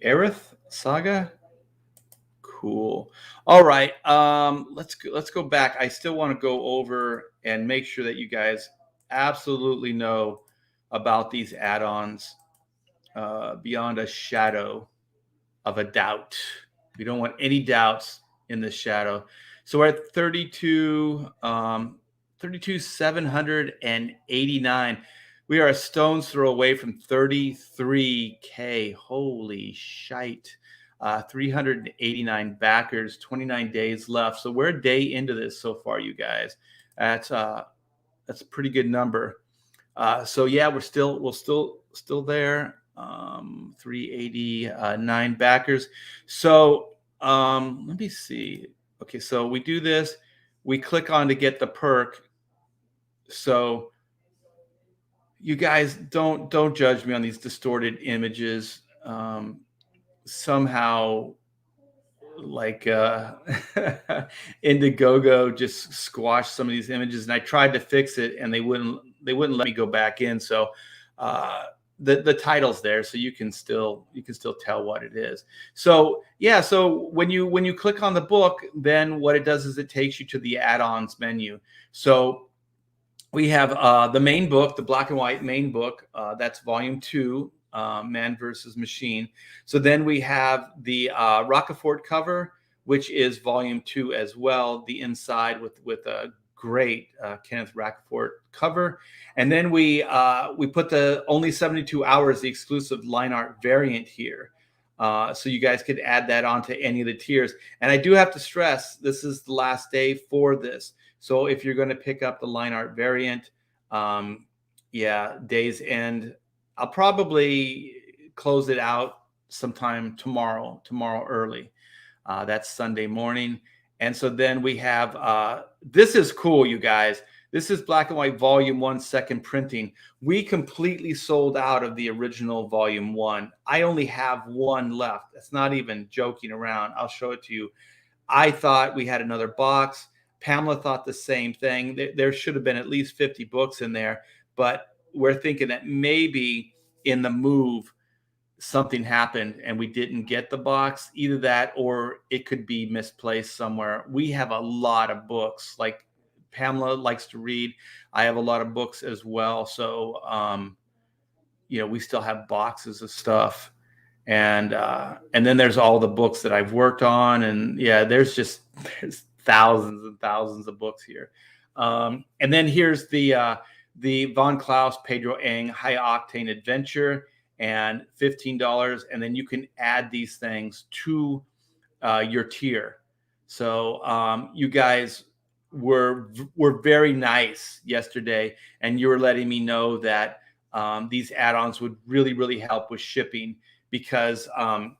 Aerith Saga. Cool. All right. Let's go back. I still want to go over and make sure that you guys absolutely know about these add-ons beyond a shadow of a doubt. We don't want any doubts in the shadow. So we're at 32,789. We are a stone's throw away from 33K. Holy shite. 389 backers, 29 days left. So we're a day into this so far, you guys. That's a pretty good number. So yeah, we're still there. 389 backers. So let me see. Okay, so we do this. We click on to get the perk. So you guys don't judge me on these distorted images. Somehow, like Indiegogo just squashed some of these images, and I tried to fix it, and they wouldn't let me go back in. So the title's there, so you can still tell what it is. So yeah, so when you click on the book, then what it does is it takes you to the add-ons menu. So we have the main book, the black and white main book. That's volume 2, Man versus Machine. So then we have the Rockefort cover, which is volume 2 as well. The inside with a great Kenneth Rockefort cover, and then we put the only 72 hours, the exclusive line art variant here. So you guys could add that onto any of the tiers. And I do have to stress, this is the last day for this. So if you're going to pick up the line art variant, yeah, days end. I'll probably close it out sometime tomorrow early. That's Sunday morning. And so then we have, this is cool, you guys. This is black and white volume 1, second printing. We completely sold out of the original volume 1. I only have one left. That's not even joking around. I'll show it to you. I thought we had another box. Pamela thought the same thing. There should have been at least 50 books in there, but we're thinking that maybe in the move, something happened and we didn't get the box. Either that or it could be misplaced somewhere. We have a lot of books. Like Pamela likes to read. I have a lot of books as well. So, we still have boxes of stuff. And then there's all the books that I've worked on. And yeah, there's thousands and thousands of books here. And then here's the Von Klaus Pedro Eng High Octane Adventure, and $15. And then you can add these things to your tier. So you guys were very nice yesterday, and you were letting me know that these add-ons would really help with shipping, because I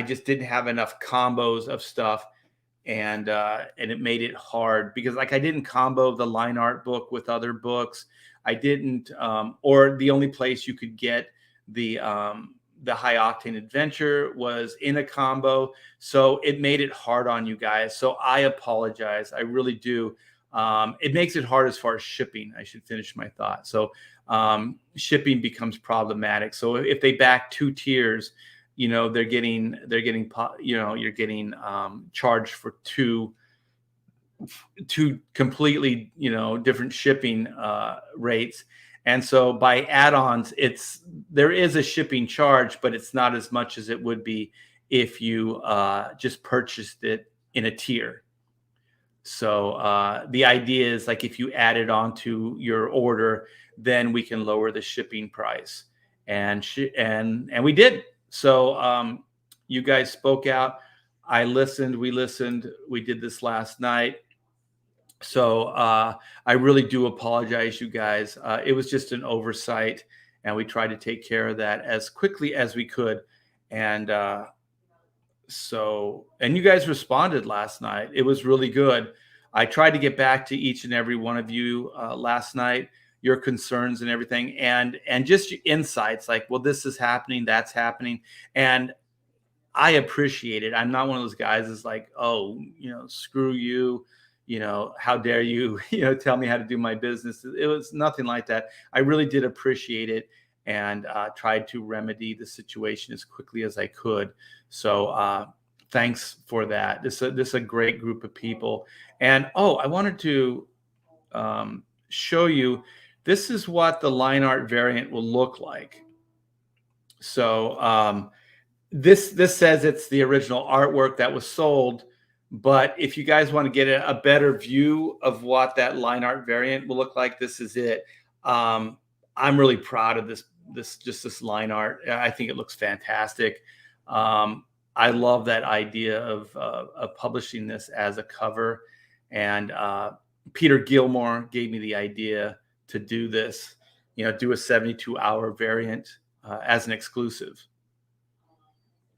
just didn't have enough combos of stuff. And it made it hard, because like I didn't combo the line art book with other books. I didn't, or the only place you could get the High Octane Adventure was in a combo. So it made it hard on you guys. So I apologize. I really do. It makes it hard as far as shipping. I should finish my thought. So shipping becomes problematic. So if they back 2 tiers, they're getting you're getting charged for two completely different shipping rates. And so by add-ons, there is a shipping charge, but it's not as much as it would be if you just purchased it in a tier. So the idea is, like, if you add it onto your order, then we can lower the shipping price, and we did. So you guys spoke out. I listened. We listened. We did this last night. So I really do apologize, you guys. It was just an oversight, and we tried to take care of that as quickly as we could. And and you guys responded last night. It was really good. I tried to get back to each and every one of you last night, your concerns and everything, and just your insights, like, well, this is happening, that's happening. And I appreciate it. I'm not one of those guys that's like, oh, screw you, how dare you, tell me how to do my business. It was nothing like that. I really did appreciate it, and tried to remedy the situation as quickly as I could. So thanks for that. This is a great group of people. And I wanted to show you, this is what the line art variant will look like. So this says it's the original artwork that was sold. But if you guys want to get a better view of what that line art variant will look like, this is it. I'm really proud of this line art. I think it looks fantastic. I love that idea of publishing this as a cover. And Peter Gilmore gave me the idea to do this, do a 72-hour variant as an exclusive.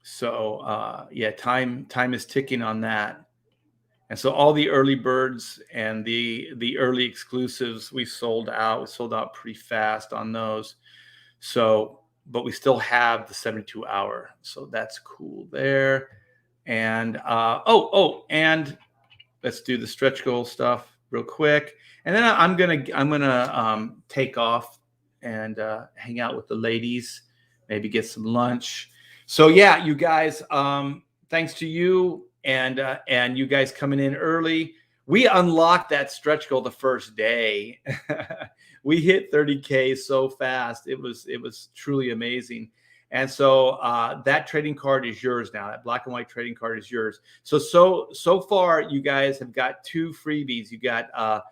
So yeah, time is ticking on that. And so all the early birds and the early exclusives, we sold out. We sold out pretty fast on those. So, but we still have the 72-hour. So that's cool there. And and let's do the stretch goal stuff real quick. And then I'm gonna take off and hang out with the ladies, maybe get some lunch. So yeah, you guys, thanks to you and you guys coming in early. We unlocked that stretch goal the first day. We hit 30K so fast. It was truly amazing. And so that trading card is yours now. That black and white trading card is yours. So far, you guys have got 2 freebies. You got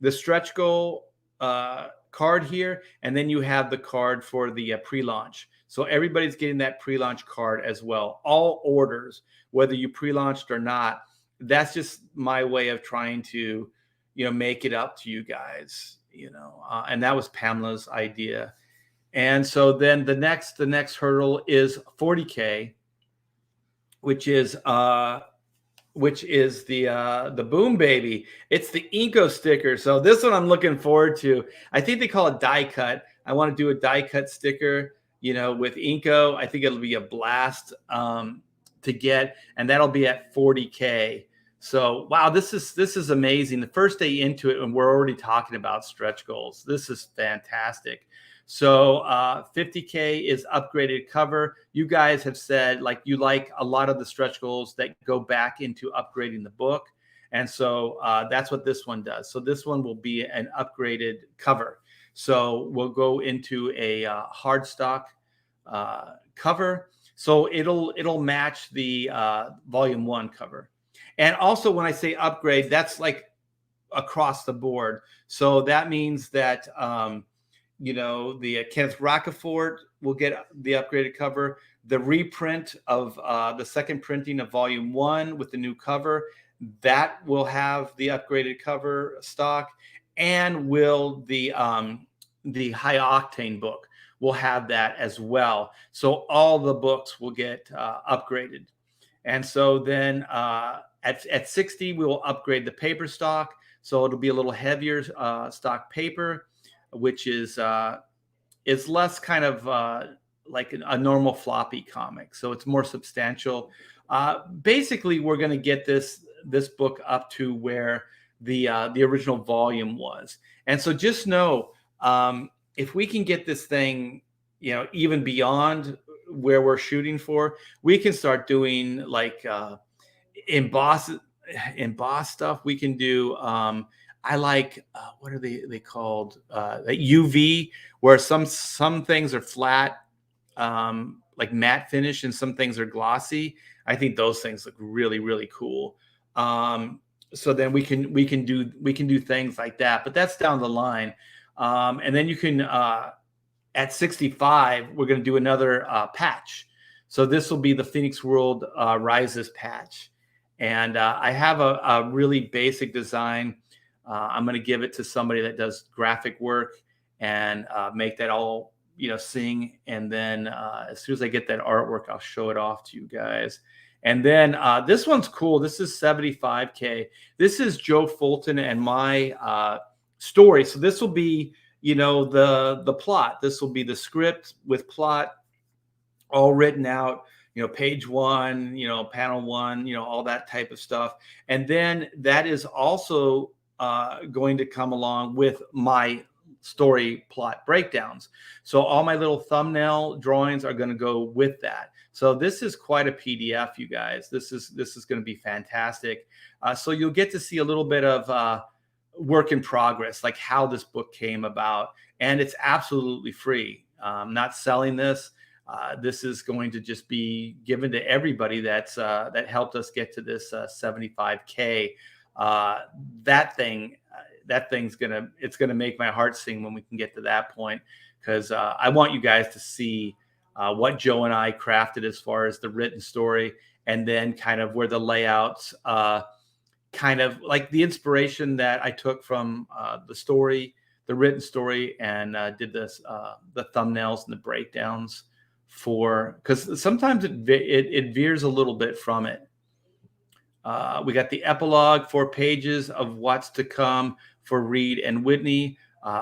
the stretch goal card here, and then you have the card for the pre-launch. So everybody's getting that pre-launch card as well. All orders, whether you pre-launched or not, that's just my way of trying to, make it up to you guys, and that was Pamela's idea. And so then the next hurdle is 40K, which is the Boom Baby. It's the Inco sticker. So this one I'm looking forward to. I think they call it die cut. I want to do a die cut sticker, with Inco. I think it'll be a blast to get, and that'll be at 40K. So wow, this is amazing. The first day into it, and we're already talking about stretch goals. This is fantastic. So 50K is upgraded cover. You guys have said you like a lot of the stretch goals that go back into upgrading the book. And so that's what this one does. So this one will be an upgraded cover. So we'll go into a hard stock cover. So it'll match the volume 1 cover. And also when I say upgrade, that's across the board. So that means that the Kenneth Rockefort will get the upgraded cover. The reprint of the second printing of volume 1 with the new cover, that will have the upgraded cover stock, and will the high octane book will have that as well. So all the books will get upgraded. And so then at 60, we will upgrade the paper stock. So it'll be a little heavier stock paper, which is less kind of like a normal floppy comic. So it's more substantial. Basically, we're going to get this book up to where the original volume was. And so just know, if we can get this thing, even beyond where we're shooting for, we can start doing emboss stuff. We can do I like what are they called? UV, where some things are flat, like matte finish, and some things are glossy. I think those things look really, really cool. So then we can do things like that, but that's down the line. And then you can at 65, we're going to do another patch. So this will be the Phoenix World Rises patch, and I have a really basic design. I'm going to give it to somebody that does graphic work and make that all, sing. And then as soon as I get that artwork, I'll show it off to you guys. And then this one's cool. This is 75K. This is Joe Fulton and my story. So this will be, the plot. This will be the script with plot all written out, page 1, panel 1, all that type of stuff. And then that is also going to come along with my story plot breakdowns. So all my little thumbnail drawings are going to go with that. So this is quite a PDF, you guys. This is going to be fantastic. So you'll get to see a little bit of work in progress, like how this book came about. And it's absolutely free. I'm not selling this. This is going to just be given to everybody that helped us get to this 75K. That thing's gonna make my heart sing when we can get to that point, because I want you guys to see what Joe and I crafted as far as the written story, and then kind of where the layouts, kind of like the inspiration that I took from the story, the written story, and did this the thumbnails and the breakdowns for, because sometimes it veers a little bit from it. We got the epilogue, 4 pages of what's to come for Reed and Whitney.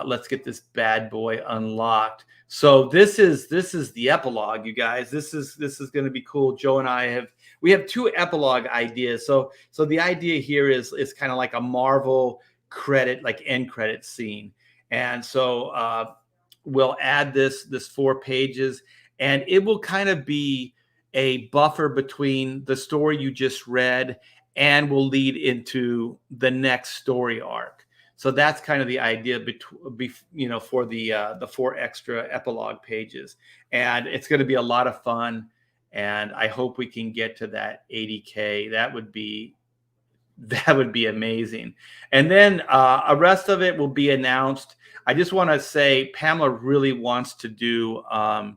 Let's get this bad boy unlocked. So this is the epilogue, you guys. This is going to be cool. Joe and I we have 2 epilogue ideas. So the idea here is kind of like a Marvel credit, like end credit scene. And so we'll add this 4 pages, and it will kind of be a buffer between the story you just read and will lead into the next story arc. So that's kind of the idea, for the 4 extra epilogue pages, and it's going to be a lot of fun. And I hope we can get to that 80K. That would be amazing. And then a rest of it will be announced. I just want to say Pamela really wants to do a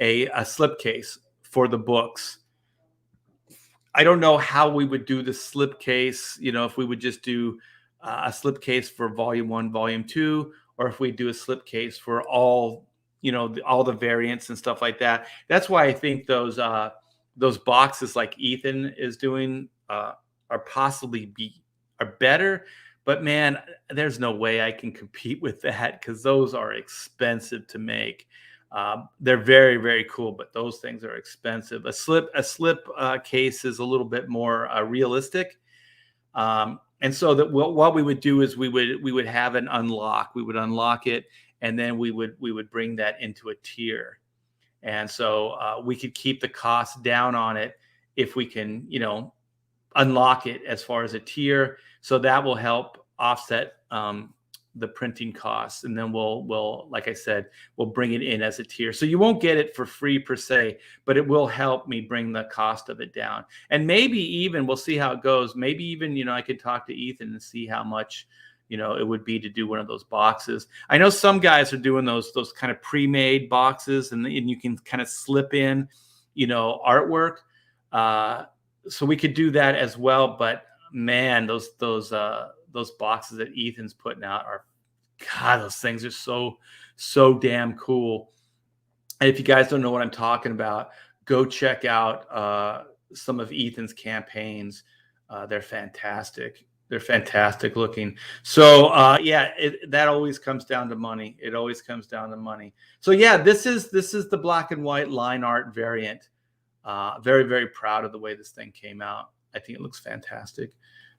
slipcase for the books. I don't know how we would do the slipcase, if we would just do a slipcase for volume 1, volume 2, or if we do a slipcase for all, all the variants and stuff like that. That's why I think those boxes like Ethan is doing are better. But man, there's no way I can compete with that, because those are expensive to make. They're very, very cool, but those things are expensive. A slip case is a little bit more realistic. And so that what we would do is we would have an unlock. We would unlock it, and then we would bring that into a tier. And so we could keep the cost down on it if we can, unlock it as far as a tier. So that will help offset the printing costs, and then we'll like I said, we'll bring it in as a tier. So you won't get it for free per se, but it will help me bring the cost of it down. And maybe even, we'll see how it goes. Maybe even, I could talk to Ethan and see how much, it would be to do one of those boxes. I know some guys are doing those kind of pre-made boxes, and you can kind of slip in, artwork. So we could do that as well. But man, those boxes that Ethan's putting out God, those things are so damn cool. And if you guys don't know what I'm talking about, go check out some of Ethan's campaigns. They're fantastic. They're fantastic looking. So that always comes down to money. It always comes down to money. So yeah, this is the black and white line art variant. Very, very proud of the way this thing came out. I think it looks fantastic.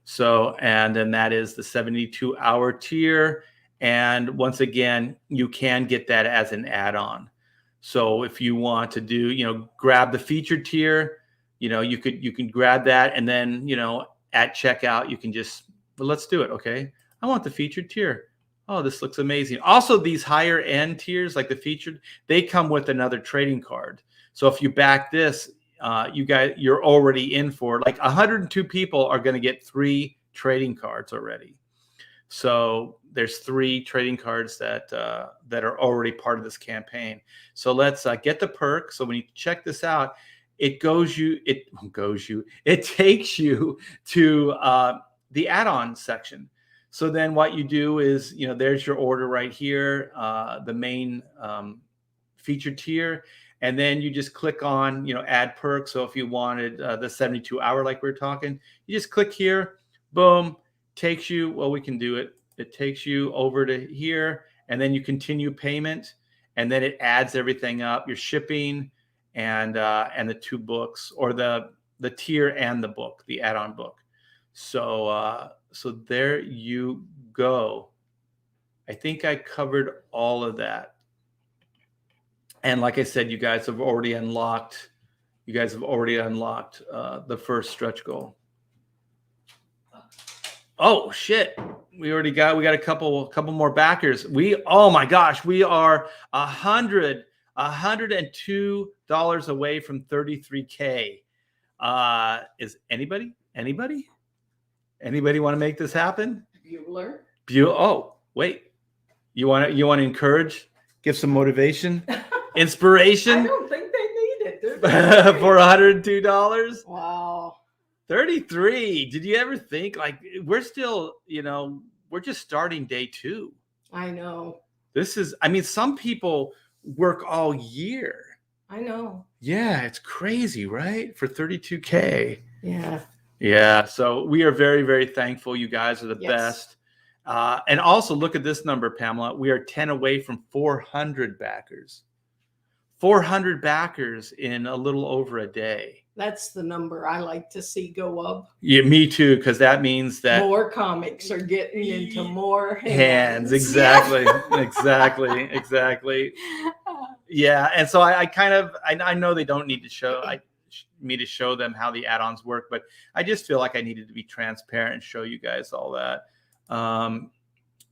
So, and then that is the 72-hour tier. And once again, you can get that as an add-on. So if you want to do, grab the featured tier, you can grab that, and then, at checkout, you can just, well, let's do it. Okay. I want the featured tier. Oh, this looks amazing. Also, these higher end tiers, like the featured, they come with another trading card. So if you back this, you're already in for, like, 102 people are going to get 3 trading cards already. So there's 3 trading cards that are already part of this campaign. So let's get the perk. So when you check this out, it takes you to the add-on section. So then what you do is, there's your order right here, the main featured tier. And then you just click on, add perk. So if you wanted the 72-hour, like we were talking, you just click here, boom, takes you, well, we can do it. It takes you over to here, and then you continue payment, and then it adds everything up, your shipping and the 2 books, or the tier and the book, the add-on book. So there you go. I think I covered all of that. And like I said, you guys have already unlocked the first stretch goal. Oh shit. We got a couple more backers. Oh my gosh, we are $102 away from 33K. Is anybody want to make this happen? Bueller. Oh, wait. You want to encourage, give some motivation? Inspiration? I don't think they need it. for $102. Wow. 33. Did you ever think like we're still, we're just starting day 2. I know. This is, I mean, some people work all year. I know. Yeah, it's crazy, right? For 32K. Yeah. Yeah. So we are very, very thankful. You guys are the best. And also look at this number, Pamela. We are 10 away from 400 backers. 400 backers in a little over a day. That's the number I like to see go up. Yeah, me too, because that means that more comics are getting into more hands. Exactly. Exactly. Yeah. And so I know they don't need to show me to show them how the add-ons work, but I just feel like I needed to be transparent and show you guys all that.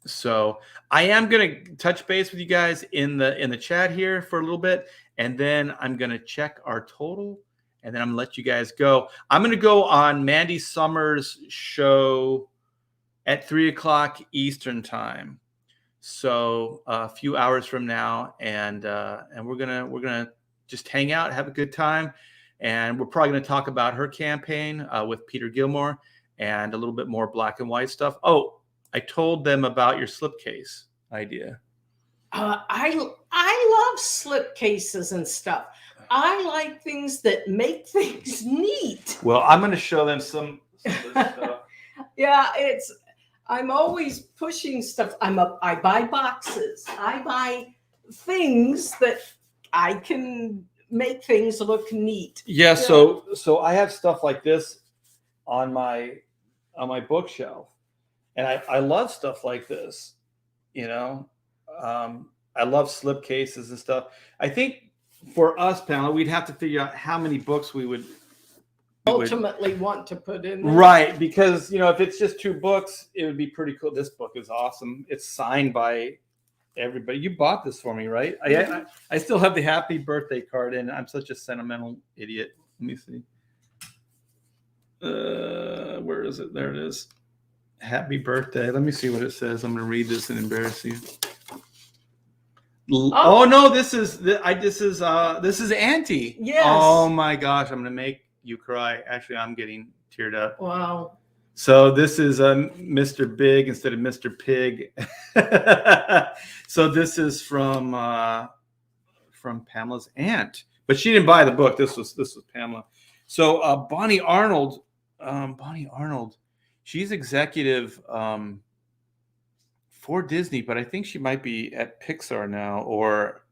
So I am going to touch base with you guys in the chat here for a little bit, and then I'm going to check our total, and then I'm going to let you guys go. I'm going to go on Mandy Summers' show at 3:00 Eastern time. So a few hours from now, and we're gonna just hang out, have a good time, and we're probably going to talk about her campaign with Peter Gilmore and a little bit more black and white stuff. Oh, I told them about your slipcase idea. I love slipcases and stuff. I like things that make things neat. Well, I'm going to show them some of this stuff. Yeah, I'm always pushing stuff. I buy boxes. I buy things that I can make things look neat. Yeah, so I have stuff like this on my bookshelf. And I love stuff like this, I love slipcases and stuff. I think for us, Pamela, we'd have to figure out how many books we would ultimately want to put in there. Right, because, if it's just 2 books, it would be pretty cool. This book is awesome. It's signed by everybody. You bought this for me, right? I still have the happy birthday card, and I'm such a sentimental idiot. Let me see. Where is it? There it is. Happy birthday. Let me see what it says. I'm going to read this and embarrass you. Oh no, this is Auntie. Yes. Oh my gosh, I'm going to make you cry. Actually, I'm getting teared up. Wow. So this is Mr. Big instead of Mr. Pig. So this is from Pamela's aunt, but she didn't buy the book. This was Pamela. So Bonnie Arnold. She's executive for Disney, but I think she might be at Pixar now or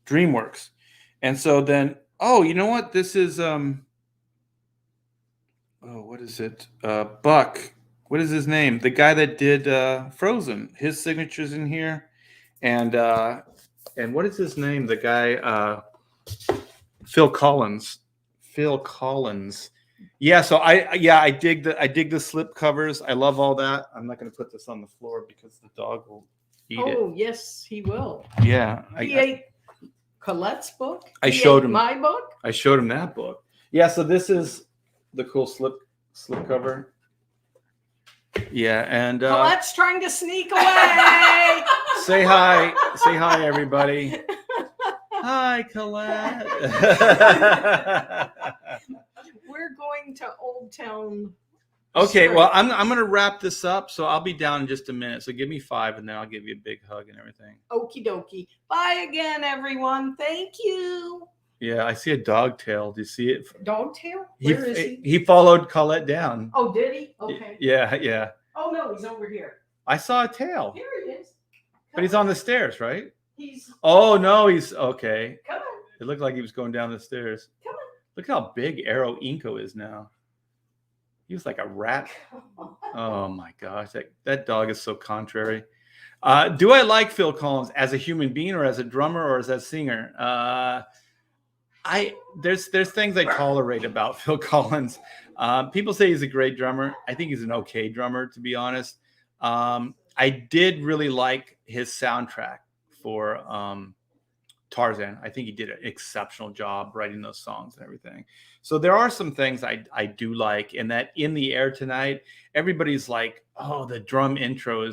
DreamWorks. And so then, you know what? This is what is it? Buck. What is his name? The guy that did Frozen. His signature's in here. And what is his name? The guy Phil Collins. Yeah, so I dig the slip covers. I love all that. I'm not going to put this on the floor because the dog will eat it. Oh, yes, he will. Yeah. He ate Colette's book. I showed him my book. I showed him that book. Yeah, so this is the cool slip cover. Yeah, and Colette's trying to sneak away. Say hi, everybody. Hi, Colette. We're going to Old Town. Okay, well, I'm going to wrap this up, so I'll be down in just a minute. So give me 5, and then I'll give you a big hug and everything. Okie dokie. Bye again, everyone. Thank you. Yeah, I see a dog tail. Do you see it? Dog tail? Where is he? He followed Colette down. Oh, did he? Okay. Yeah. Oh, no, he's over here. I saw a tail. Here he is. But he's on the stairs, right? He's. Oh, no, he's okay. Come on. It looked like he was going down the stairs. Come on. Look how big Arrow Inco is now. He was like a rat. Oh my gosh, that dog is so contrary. Do I like Phil Collins as a human being, or as a drummer, or as a singer? There's things I tolerate about Phil Collins. People say he's a great drummer. I think he's an okay drummer, to be honest. I did really like his soundtrack for Tarzan. I think he did an exceptional job writing those songs and everything. So there are some things I do like, and that In the Air Tonight, everybody's like, oh, the drum intro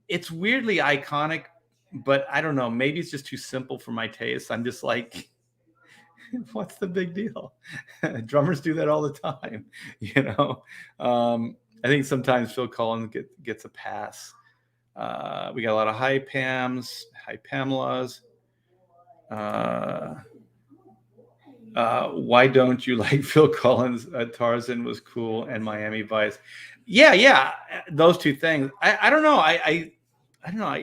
it's weirdly iconic, but I don't know, maybe it's just too simple for my taste. I'm just like, What's the big deal? Drummers do that all the time, you know. I think sometimes Phil Collins gets a pass. We got a lot of hi Pams, hi Pamelas. Why don't you like Phil Collins? Tarzan was cool, and Miami Vice. Yeah, those two things. I don't know. I don't know.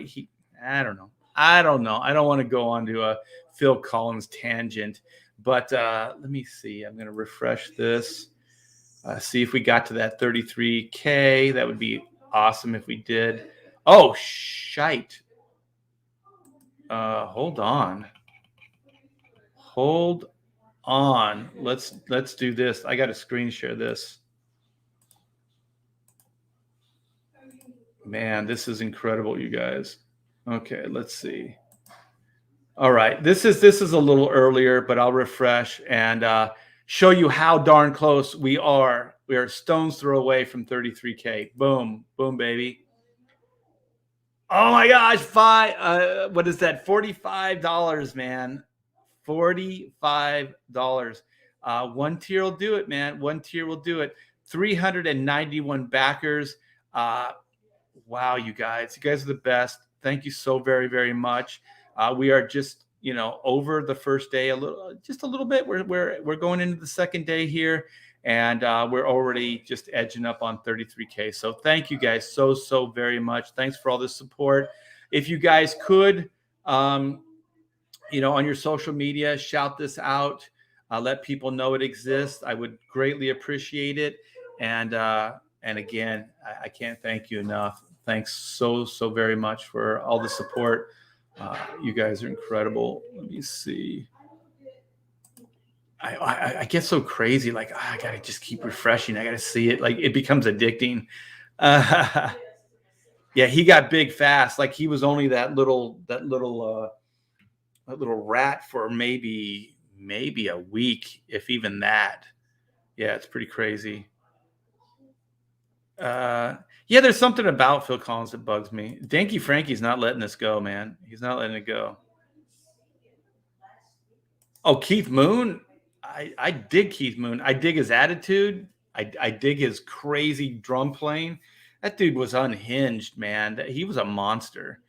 I don't know. I don't want to go on to a Phil Collins tangent, but let me see. I'm going to refresh this. See if we got to that 33K. That would be awesome if we did. Oh, shite. Hold on. Let's do this. I got to screen share this. Man, this is incredible, you guys. Okay, let's see. All right, this is a little earlier, but I'll refresh and show you how darn close we are. We are stone's throw away from 33K. Boom, boom, baby. Oh my gosh, what is that? $45, man. $45. One tier will do it, man. One tier will do it. 391 backers. Wow, you guys are the best. Thank you so very, very much. We are just, over the first day just a little bit. We're going into the second day here, and we're already just edging up on 33K. So thank you guys so very much. Thanks for all the support. If you guys could, on your social media, shout this out. Let people know it exists. I would greatly appreciate it. And again, I can't thank you enough. Thanks so very much for all the support. You guys are incredible. Let me see. I get so crazy. Like, I gotta just keep refreshing. I gotta see it. Like, it becomes addicting. Yeah, he got big fast. Like, he was only that little rat for maybe a week, if even that. Yeah, it's pretty crazy. Yeah, there's something about Phil Collins that bugs me. Danky Frankie's not letting this go, man. He's not letting it go. Oh, Keith Moon. I dig Keith Moon. I dig his attitude. I dig his crazy drum playing. That dude was unhinged, man. He was a monster.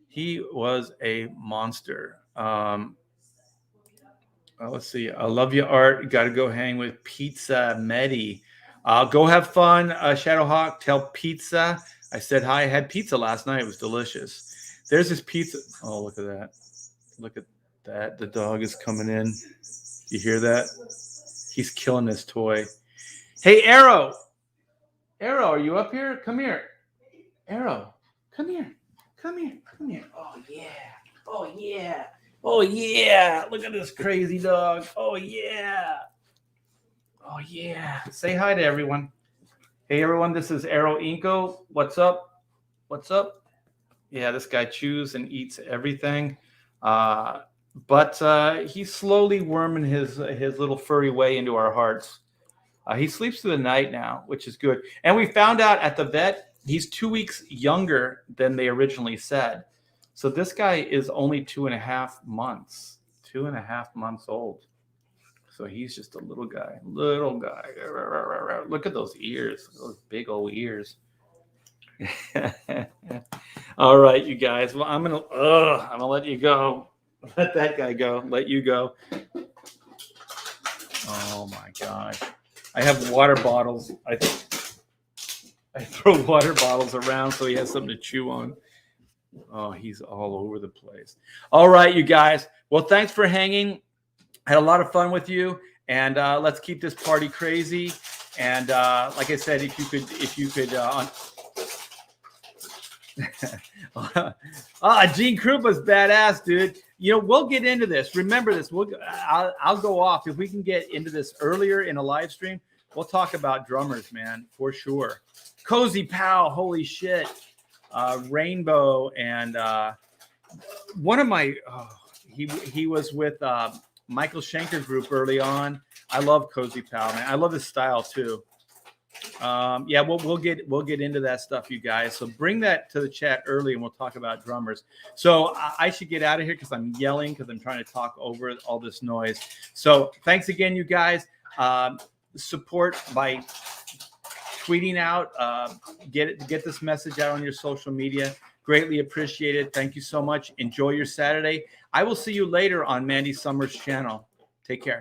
He was a monster. Let's see. I love you, Art. You got to go hang with Pizza Medi. Go have fun, Shadowhawk. Tell Pizza I said hi. I had pizza last night. It was delicious. There's this pizza. Oh, look at that. Look at that. The dog is coming in. You hear that? He's killing this toy. Hey, Arrow. Arrow, are you up here? Come here. Arrow, come here. Come here. Come here. Oh, yeah. Oh, yeah. Oh, yeah. Look at this crazy dog. Oh, yeah. Oh, yeah. Say hi to everyone. Hey, everyone. This is Arrow Inco. What's up? What's up? Yeah, this guy chews and eats everything. But he's slowly worming his little furry way into our hearts. He sleeps through the night now, which is good. And we found out at the vet, he's 2 weeks younger than they originally said. So this guy is only 2.5 months. 2.5 months old. So he's just a little guy. Little guy. Look at those ears. Those big old ears. All right, you guys. Well, I'm gonna let you go. Let that guy go. Let you go. Oh my gosh. I have water bottles. I throw water bottles around so he has something to chew on. Oh, he's all over the place. All right, you guys. Well, thanks for hanging. I had a lot of fun with you, and let's keep this party crazy. And like I said, if you could Gene Krupa's badass, dude. We'll get into this. Remember this. I'll go off if we can get into this earlier in a live stream. We'll talk about drummers, man, for sure. Cozy Pal, holy shit. Rainbow, and one of my he was with Michael Schenker group early on. I love Cozy Pal, man. I love his style too. Yeah, we'll get into that stuff, you guys. So bring that to the chat early, and we'll talk about drummers. So I should get out of here because I'm yelling because I'm trying to talk over all this noise. So thanks again, you guys. Support by tweeting out. Get this message out on your social media. Greatly appreciated. Thank you so much. Enjoy your Saturday. I will see you later on Mandy Summers' channel. Take care.